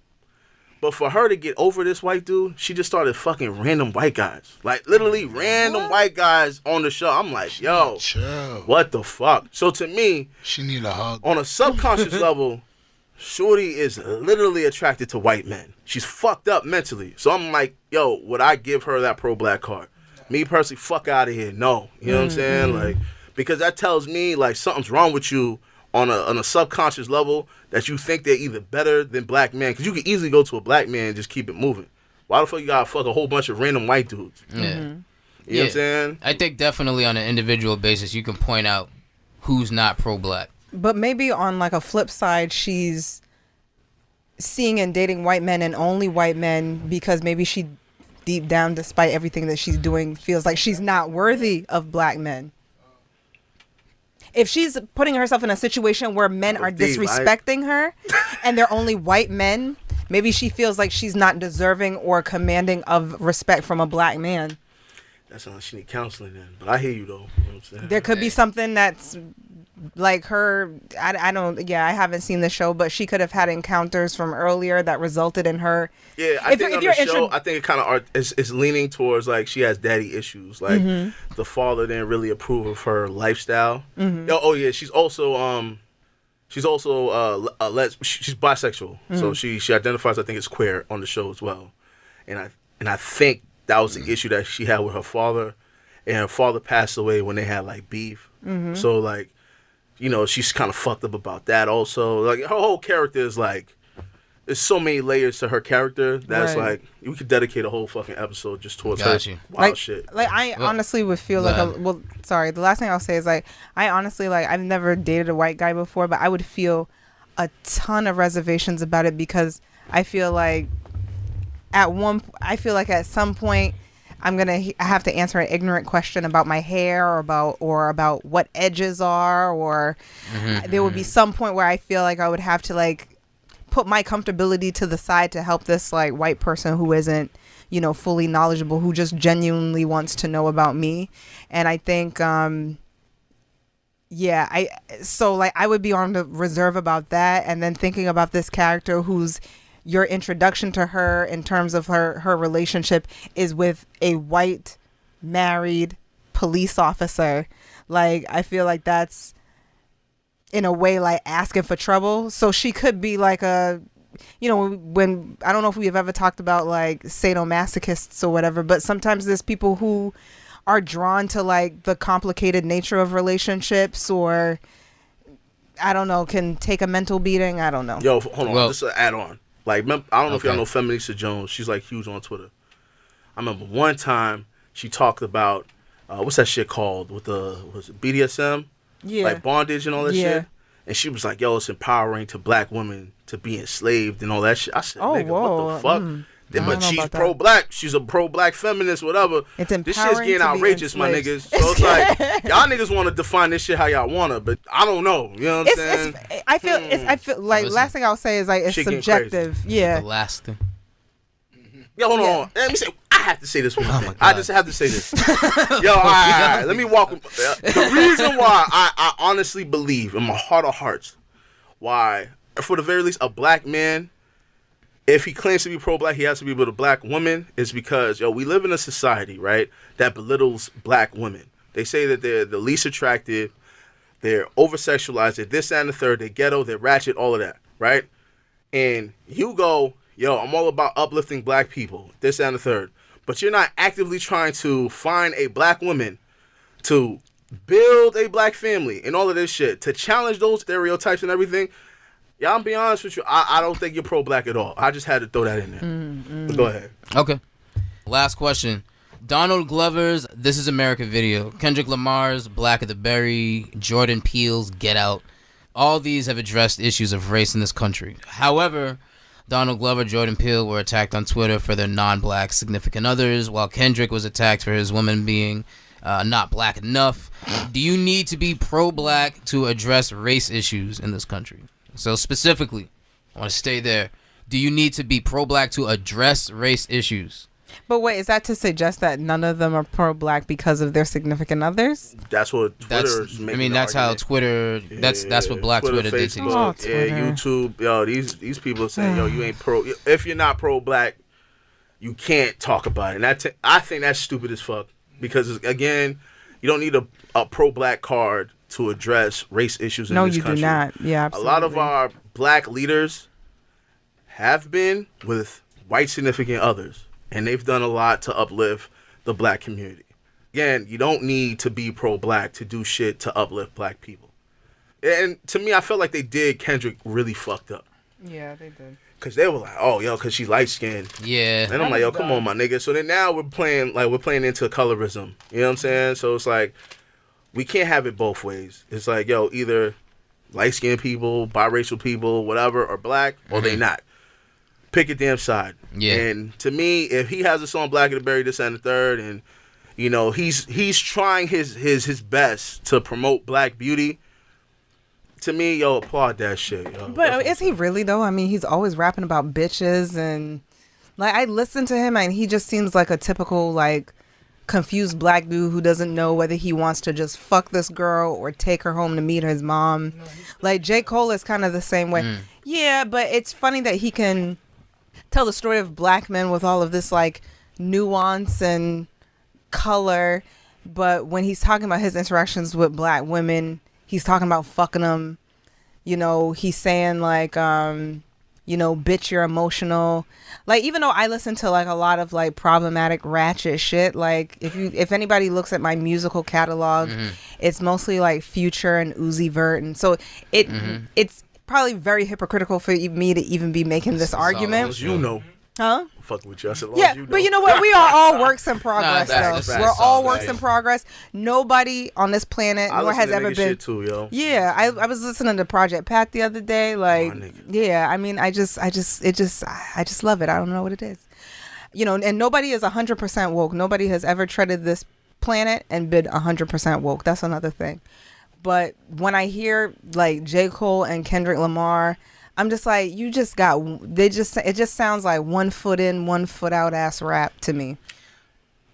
But for her to get over this white dude, she just started fucking random white guys. Like literally random white guys on the show. I'm like, yo, Chill. what the fuck? So to me, She need a hug. on a subconscious level, Shorty is literally attracted to white men. She's fucked up mentally. So I'm like, yo, would I give her that pro-black card? Me personally, fuck out of here. No. You know what I'm saying? Like, because that tells me like something's wrong with you on a subconscious level, that you think they're either better than black men. Because you can easily go to a black man and just keep it moving. Why the fuck you gotta fuck a whole bunch of random white dudes? Yeah. You know what I'm saying? I think definitely on an individual basis, you can point out who's not pro-black. But maybe on like a flip side, she's seeing and dating white men and only white men because maybe she deep down, despite everything that she's doing, feels like she's not worthy of black men. If she's putting herself in a situation where men are disrespecting her and they're only white men, maybe she feels like she's not deserving or commanding of respect from a black man. That's unless she need counseling then. But I hear you though. You know what I'm saying? There could be something that's like her. I don't. Yeah, I haven't seen the show, but she could have had encounters from earlier that resulted in her. Yeah, I think on the show, I think it kind of is leaning towards like she has daddy issues. Like the father didn't really approve of her lifestyle. Oh yeah, she's also she's bisexual. So she identifies, I think, as queer on the show as well. And I think that was the issue that she had with her father, and her father passed away when they had like beef. So like, you know, she's kind of fucked up about that also. Like her whole character is like, there's so many layers to her character that's like, we could dedicate a whole fucking episode just towards her wild shit. Like I honestly would feel like sorry, the last thing I'll say is like, I honestly like, I've never dated a white guy before, but I would feel a ton of reservations about it because I feel like at some point I have to answer an ignorant question about my hair or about what edges are, or there would be some point where I feel like I would have to like put my comfortability to the side to help this like white person who isn't, you know, fully knowledgeable, who just genuinely wants to know about me. And I think I would be on the reserve about that, and then thinking about this character who's your introduction to her in terms of her relationship is with a white married police officer. Like, I feel like that's in a way like asking for trouble. So she could be like a, you know, when I don't know if we've ever talked about like sadomasochists or whatever, but sometimes there's people who are drawn to like the complicated nature of relationships, or I don't know, can take a mental beating. I don't know. Yo, hold on. Well, This is an add-on. Like, I don't know if y'all know Feminista Jones. She's like huge on Twitter. I remember one time she talked about what's that shit called with was it BDSM? Yeah. Like bondage and all that Yeah. shit. And she was like, yo, it's empowering to black women to be enslaved and all that shit. I said, Oh, nigga, whoa. what the fuck? I don't But know she's about that. pro-black. She's a pro-black feminist, whatever. It's This shit's empowering getting to be outrageous, my enslaved. niggas. So it's like, y'all niggas want to define this shit how y'all want to, but I don't know. You know what I'm saying? I feel like Listen. last thing I'll say is like it's Shit getting subjective. The Yeah. last thing. Yo, hold Yeah. on. Let me say, I have to say this one Oh thing. my I God. just have to say this. Yo, all right. Let me walk. The reason why I honestly believe in my heart of hearts, why, for the very least, a black man, if he claims to be pro-black, he has to be with a black woman, is because, yo, we live in a society, right, that belittles black women. They say that they're the least attractive, they're over-sexualized, they're this, that, and the third, they're ghetto, they're ratchet, all of that, right? And you go, yo, I'm all about uplifting black people, this, that, and the third. But you're not actively trying to find a black woman to build a black family and all of this shit, to challenge those stereotypes and everything. Yeah, I'm being honest with you. I don't think you're pro-black at all. I just had to throw that in there. But go ahead. Okay. Last question. Donald Glover's This Is America video, Kendrick Lamar's Black of the Berry, Jordan Peele's Get Out. All these have addressed issues of race in this country. However, Donald Glover, Jordan Peele were attacked on Twitter for their non-black significant others, while Kendrick was attacked for his woman being not black enough. Do you need to be pro-black to address race issues in this country? So specifically, I want to stay there. Do you need to be pro-black to address race issues? But wait, is that to suggest that none of them are pro-black because of their significant others? That's what Twitter's making. I mean, the that's how argument. Twitter. That's what Black Twitter did to these. Oh, Facebook, yeah, Twitter. YouTube. Yo, these people are saying, yo, you ain't pro. If you're not pro-black, you can't talk about it. And I think that's stupid as fuck. Because again, you don't need a pro-black card to address race issues in No, this you country. do not. Yeah, absolutely. A lot of our black leaders have been with white significant others, and they've done a lot to uplift the black community. Again, you don't need to be pro-black to do shit to uplift black people. And to me, I felt like they did Kendrick really fucked up. Yeah, they did. Because they were like, oh, yo, because she's light-skinned. Yeah. And I'm like, yo, come on, my nigga. So then now we're playing into colorism. You know what I'm saying? So it's like, we can't have it both ways. It's like, yo, either light-skinned people, biracial people, whatever, are black, or they not. Pick a damn side. Yeah. And to me, if he has a song Black of the Berry, this and the third, and, you know, he's trying his best to promote black beauty, to me, yo, applaud that shit, yo. But is he really though? I mean, he's always rapping about bitches, and like I listen to him, and he just seems like a typical like confused black dude who doesn't know whether he wants to just fuck this girl or take her home to meet his mom. Like J. Cole is kind of the same way. Yeah, but it's funny that he can tell the story of black men with all of this like nuance and color, but when he's talking about his interactions with black women, he's talking about fucking them. You know, he's saying like, you know, bitch, you're emotional. Like, even though I listen to like a lot of like problematic ratchet shit, like if anybody looks at my musical catalog, it's mostly like Future and Uzi Vert, and so it's probably very hypocritical for me to even be making this argument. You know. Huh? Fuck with you. I said, Yeah, you know. but you know what? We are all works in progress, that's though. facts. We're all That's works in facts. progress. Nobody on this planet, I nor listen has to ever nigga been. shit too, yo. Yeah, I was listening to Project Pat the other day. Like, nigga. yeah, I mean, I just love it. I don't know what it is. You know, and nobody is 100% woke. Nobody has ever treaded this planet and been 100% woke. That's another thing. But when I hear like J. Cole and Kendrick Lamar, I'm just like, it just sounds like 1 foot in, 1 foot out ass rap to me.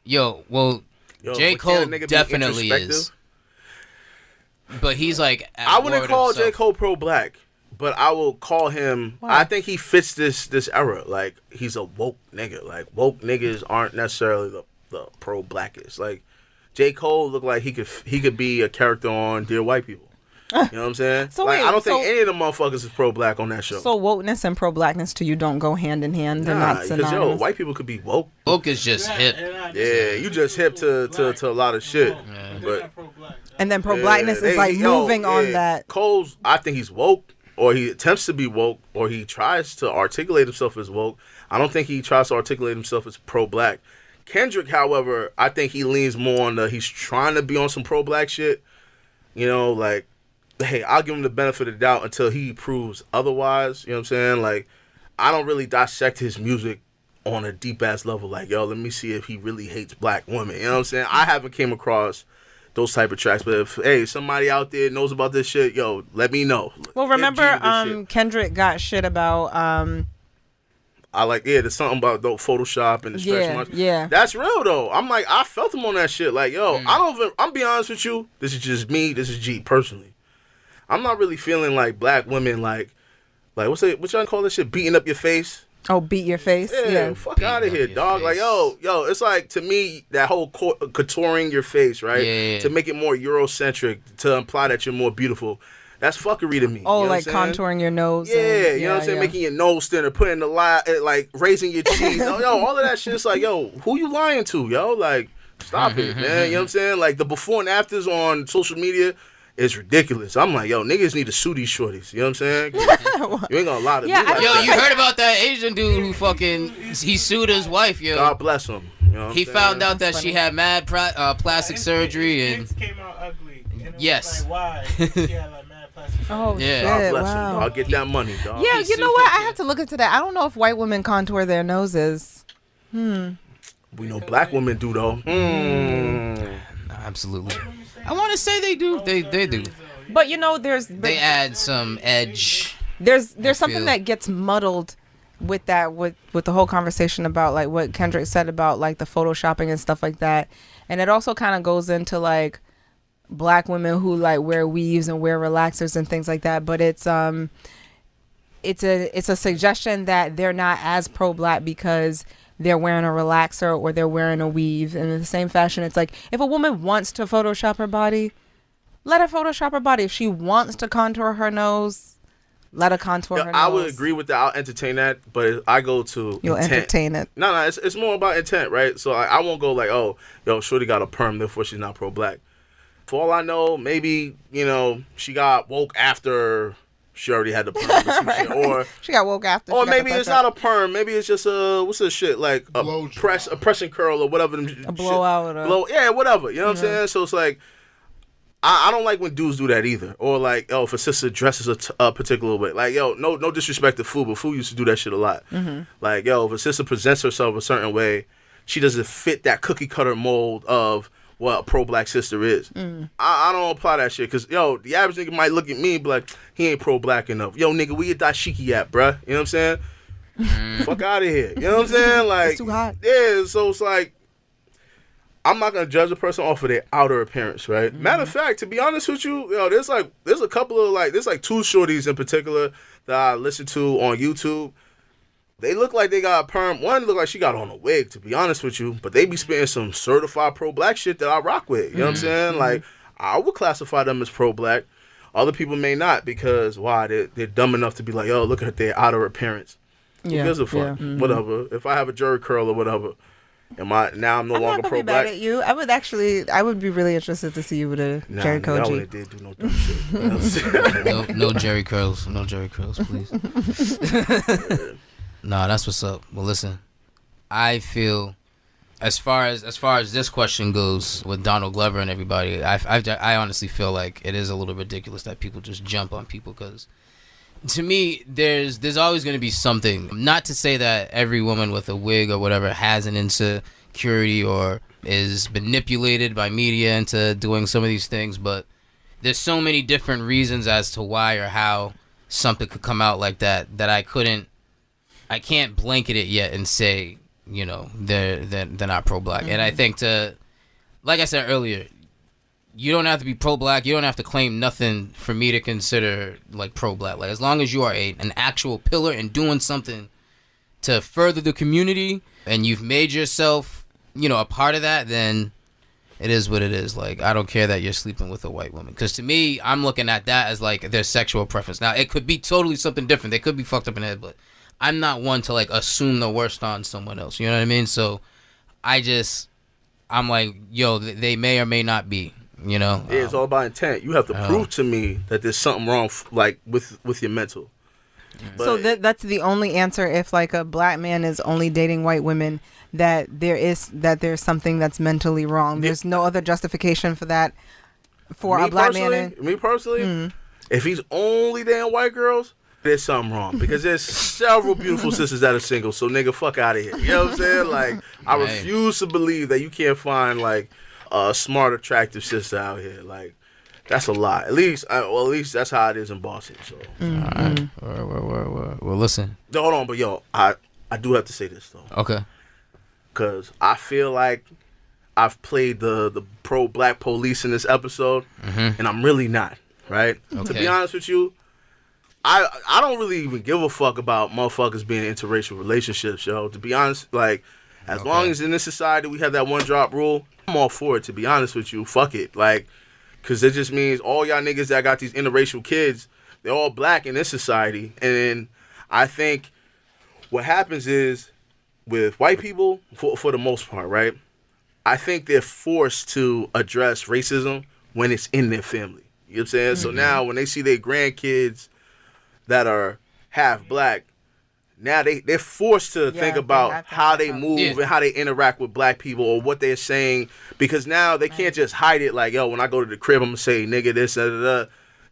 Yo, well, Yo, J. but can't Cole a nigga be definitely is. introspective? But he's like, at I wouldn't war call himself. J. Cole pro-black, but I will call him. Why? I think he fits this era. Like, he's a woke nigga. Like, woke niggas aren't necessarily the pro-blackest. Like, J. Cole looked like he could be a character on Dear White People. You know what I'm saying? So like, wait, I don't think so- any of the motherfuckers is pro-black on that show. So wokeness and pro-blackness to you don't go hand in hand. They're nah, not because synonymous. white people could be woke. Woke is just hip. Yeah, you just hip to a lot of shit. But And then pro-blackness yeah, is like moving on yeah. that. Cole's, I think he's woke, or he attempts to be woke, or he tries to articulate himself as woke. I don't think he tries to articulate himself as pro-black. Kendrick, however, I think he leans more on he's trying to be on some pro-black shit. You know, like, hey, I'll give him the benefit of the doubt until he proves otherwise. You know what I'm saying? Like, I don't really dissect his music on a deep-ass level. Like, yo, let me see if he really hates black women. You know what I'm saying? I haven't came across those type of tracks. But if, hey, somebody out there knows about this shit, yo, let me know. Well, Hit G with this remember, shit. Kendrick got shit about I like, there's something about the Photoshop and the stretch marks. yeah. That's real though. I'm like, I felt him on that shit. Like, yo, I don't even, I'm be honest with you. This is just me. This is G personally. I'm not really feeling like black women like what y'all call this shit? Beating up your face. Oh, beat your face. Yeah, fuck out of Beating here, up your dog. Like, face. yo, it's like, to me, that whole contouring your face, right? Yeah. To make it more Eurocentric, to imply that you're more beautiful. That's fuckery to me. Oh, you know like what I'm saying? contouring your nose. Yeah, and, you know what I'm saying? yeah. Making your nose thinner, putting the lie, like raising your cheeks. Yo, all of that shit. It's like, yo, who you lying to, yo? Like, stop it, man. You know what I'm saying? Like, the before and afters on social media is ridiculous. I'm like, yo, niggas need to sue these shorties. You know what I'm saying? You ain't gonna lie to Yeah, me. Like, Yo, you heard about that Asian dude who fucking he sued his wife, yo. God bless him. You know what He I'm found saying? out that she had mad plastic surgery and came out ugly. And it was Yes. Like, why? She had like mad plastic surgery. Oh, Yeah. God shit. bless Wow. him. I'll get that money, dog. Yeah, He you know sued what? her, I have to look into that. I don't know if white women contour their noses. We know black women do though. absolutely. I want to say they do. They do. But you know, They add some edge. there's I something feel. that gets muddled with that with the whole conversation about like what Kendrick said about like the photoshopping and stuff like that, and it also kind of goes into like black women who like wear weaves and wear relaxers and things like that. But it's a suggestion that they're not as pro-black because they're wearing a relaxer or they're wearing a weave. And in the same fashion, it's like if a woman wants to Photoshop her body, let her Photoshop her body. If she wants to contour her nose, let her contour her nose. I would agree with that. I'll entertain that, but I go to You'll intent. entertain it. No, it's more about intent, right? So I won't go like, oh, yo, shorty got a perm, therefore she's not pro-black. For all I know, maybe, you know, she got woke after she already had the perm or some shit. Or She got woke after. or she got maybe the it's touch-up. not a perm. Maybe it's just what's this shit? Like a Blow press and curl or whatever. A blowout or- Yeah, whatever. You know what I'm saying? So it's like, I don't like when dudes do that either. Or like, if a sister dresses a particular way. Like, yo, no disrespect to Fu, but Fu used to do that shit a lot. Like, yo, if a sister presents herself a certain way, she doesn't fit that cookie cutter mold of what a pro-black sister is. I don't apply that shit because, yo, the average nigga might look at me and be like, he ain't pro-black enough. Yo, nigga, where your dashiki at, bruh? You know what I'm saying? Fuck out of here. You know what I'm saying? Like, It's too hot. Yeah, so it's like, I'm not gonna judge a person off of their outer appearance, right? Matter of fact, to be honest with you, yo, there's a couple of there's two shorties in particular that I listen to on YouTube. They look like they got a perm. One look like she got on a wig, to be honest with you, but they be spitting some certified pro-black shit that I rock with. You know what I'm saying? Like, I would classify them as pro-black. Other people may not because why? They're dumb enough to be like, yo, look at their outer appearance. Who gives a fuck? Whatever. If I have a jerry curl or whatever. I'm no I'm longer not gonna be mad pro-black? at you. I would be really interested to see you with a Jerry Nah, nigga, I Koji. wouldn't did do no dumb shit. You know what I'm saying? No Jerry curls. No Jerry curls, please. Nah, that's what's up. Well, listen, I feel as far as this question goes with Donald Glover and everybody, I honestly feel like it is a little ridiculous that people just jump on people because to me, there's always going to be something. Not to say that every woman with a wig or whatever has an insecurity or is manipulated by media into doing some of these things, but there's so many different reasons as to why or how something could come out like that I can't blanket it yet and say, you know, they're not pro-black. And I think like I said earlier, you don't have to be pro-black. You don't have to claim nothing for me to consider like pro-black. Like as long as you are an actual pillar and doing something to further the community and you've made yourself, you know, a part of that, then it is what it is. Like, I don't care that you're sleeping with a white woman. Because to me, I'm looking at that as, like, their sexual preference. Now, it could be totally something different. They could be fucked up in the head, but I'm not one to, like, assume the worst on someone else. You know what I mean? So, I'm like, yo, they may or may not be, you know? Yeah, it's all about intent. You have to prove to me that there's something wrong, like, with your mental. But, so that's the only answer if, like, a black man is only dating white women, that there's something that's mentally wrong. There's no other justification for that for a black man. Me personally, if he's only dating white girls, there's something wrong. Because there's several beautiful sisters that are single, so nigga, fuck out of here. You know what I'm saying? Like, I refuse to believe that you can't find, like, a smart, attractive sister out here. Like, that's a lie. At least that's how it is in Boston. So, All right. Well, listen. Hold on, but yo, I do have to say this though. Okay. Because I feel like I've played the pro-black police in this episode, and I'm really not. Right. Okay. To be honest with you, I don't really even give a fuck about motherfuckers being in interracial relationships, yo. To be honest, like, as long as in this society we have that one drop rule, I'm all for it. To be honest with you, fuck it. Like, because it just means all y'all niggas that got these interracial kids, they're all black in this society. And I think what happens is, with white people, for the most part, right, I think they're forced to address racism when it's in their family. You know what I'm saying? So now when they see their grandkids that are half black, now they're forced to think about how they move and how they interact with black people or what they're saying, because now they can't just hide it like, yo, when I go to the crib, I'm going to say nigga this, da, da, da.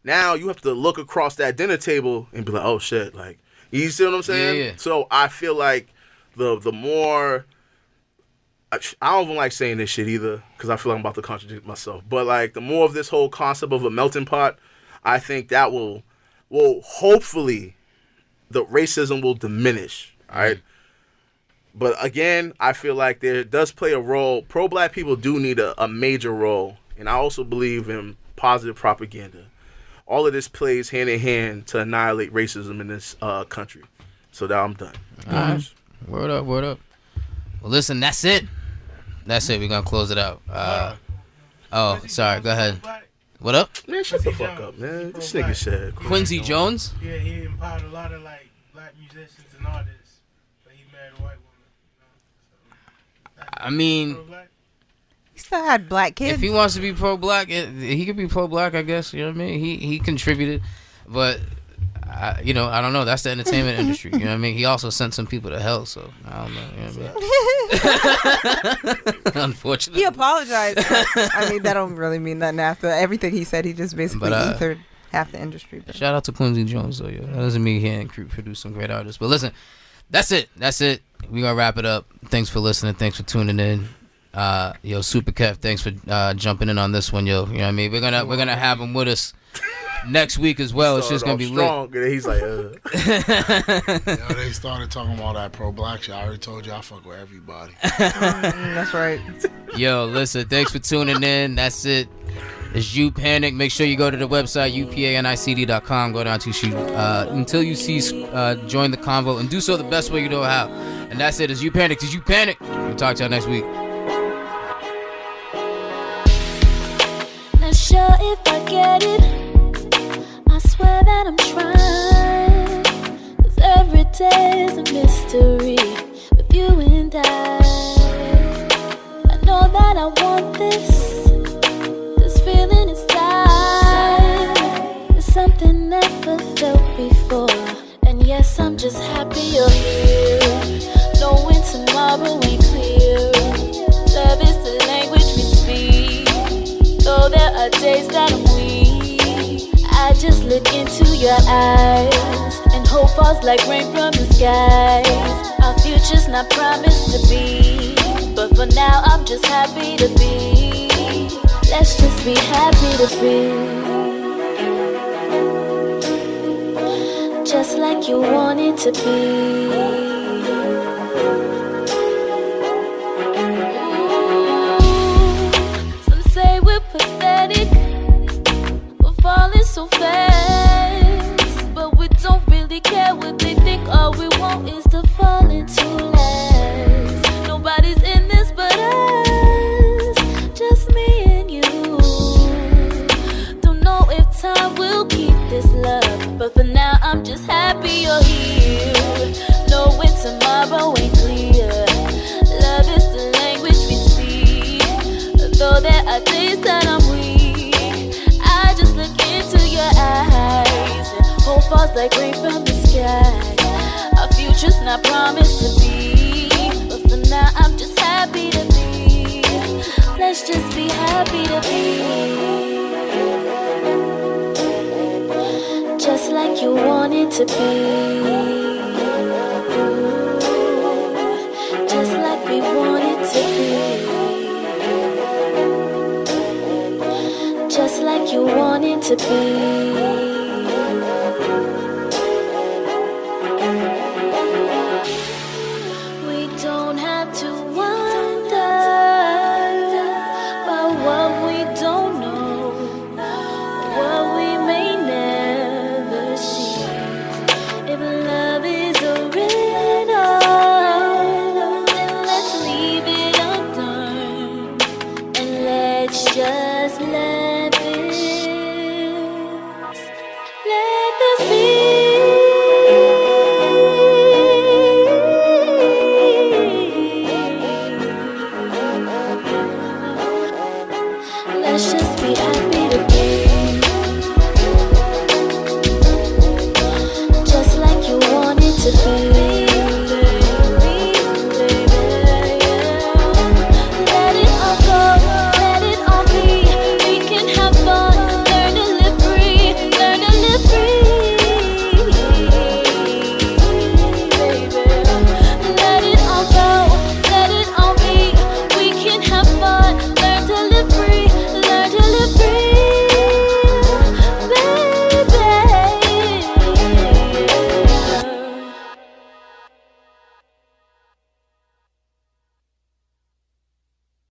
Now you have to look across that dinner table and be like, oh shit, like, you see what I'm saying? Yeah. So I feel like the more, I don't even like saying this shit either because I feel like I'm about to contradict myself, but like the more of this whole concept of a melting pot, I think that will hopefully the racism will diminish, all right? But again, I feel like there does play a role. Pro-black people do need a major role, and I also believe in positive propaganda. All of this plays hand in hand to annihilate racism in this country. So now I'm done. All right. Word up. Well, listen, that's it. We're going to close it out. Oh, sorry. Go ahead. What up? Man, shut the fuck up, man. This nigga said Quincy Jones? Yeah, he empowered a lot of, like, black musicians and artists, but he married a white woman. So, I mean, He still had black kids. if he wants to be pro-black, he could be pro-black, I guess. You know what I mean? He contributed, but I don't know. That's the entertainment industry. You know what I mean? He also sent some people to hell, so I don't know. You know what I mean? Unfortunately, He apologized. I mean, that don't really mean nothing after everything he said. He just basically ethered half the industry. But. Shout out to Quincy Jones, though, yo. That doesn't mean he can't produce some great artists. But listen, that's it. We gonna wrap it up. Thanks for listening. Thanks for tuning in. Yo, Super Kev, thanks for jumping in on this one, yo. You know what I mean? We're gonna have him with us next week as well. It's just gonna be strong. lit. He's like, They started talking about that pro-black shit. I already told you I fuck with everybody. That's right. Yo, listen, thanks for tuning in. That's it. It's You Panic. Make sure you go to the website, upanicd.com. Go down to until you see join the convo, and do so the best way you know how. And that's it. It's You Panic. It's You Panic. We'll talk to y'all next week. Not sure if I get it. I swear that I'm trying, 'cause every day is a mystery with you and I know that I want this feeling inside. It's something never felt before, and yes, I'm just happy you're here, knowing tomorrow ain't clear. Love is the language we speak, though there are days that I'm weak. I just look into your eyes, and hope falls like rain from the skies. Our future's not promised to be, but for now I'm just happy to be. Let's just be happy to be, just like you wanted to be. Some say we're pathetic, falling so fast, but we don't really care what they think. All we want is to fall into last. Nobody's in this but us, just me to be. Just like we wanted to be. Just like you wanted to be. Let's just be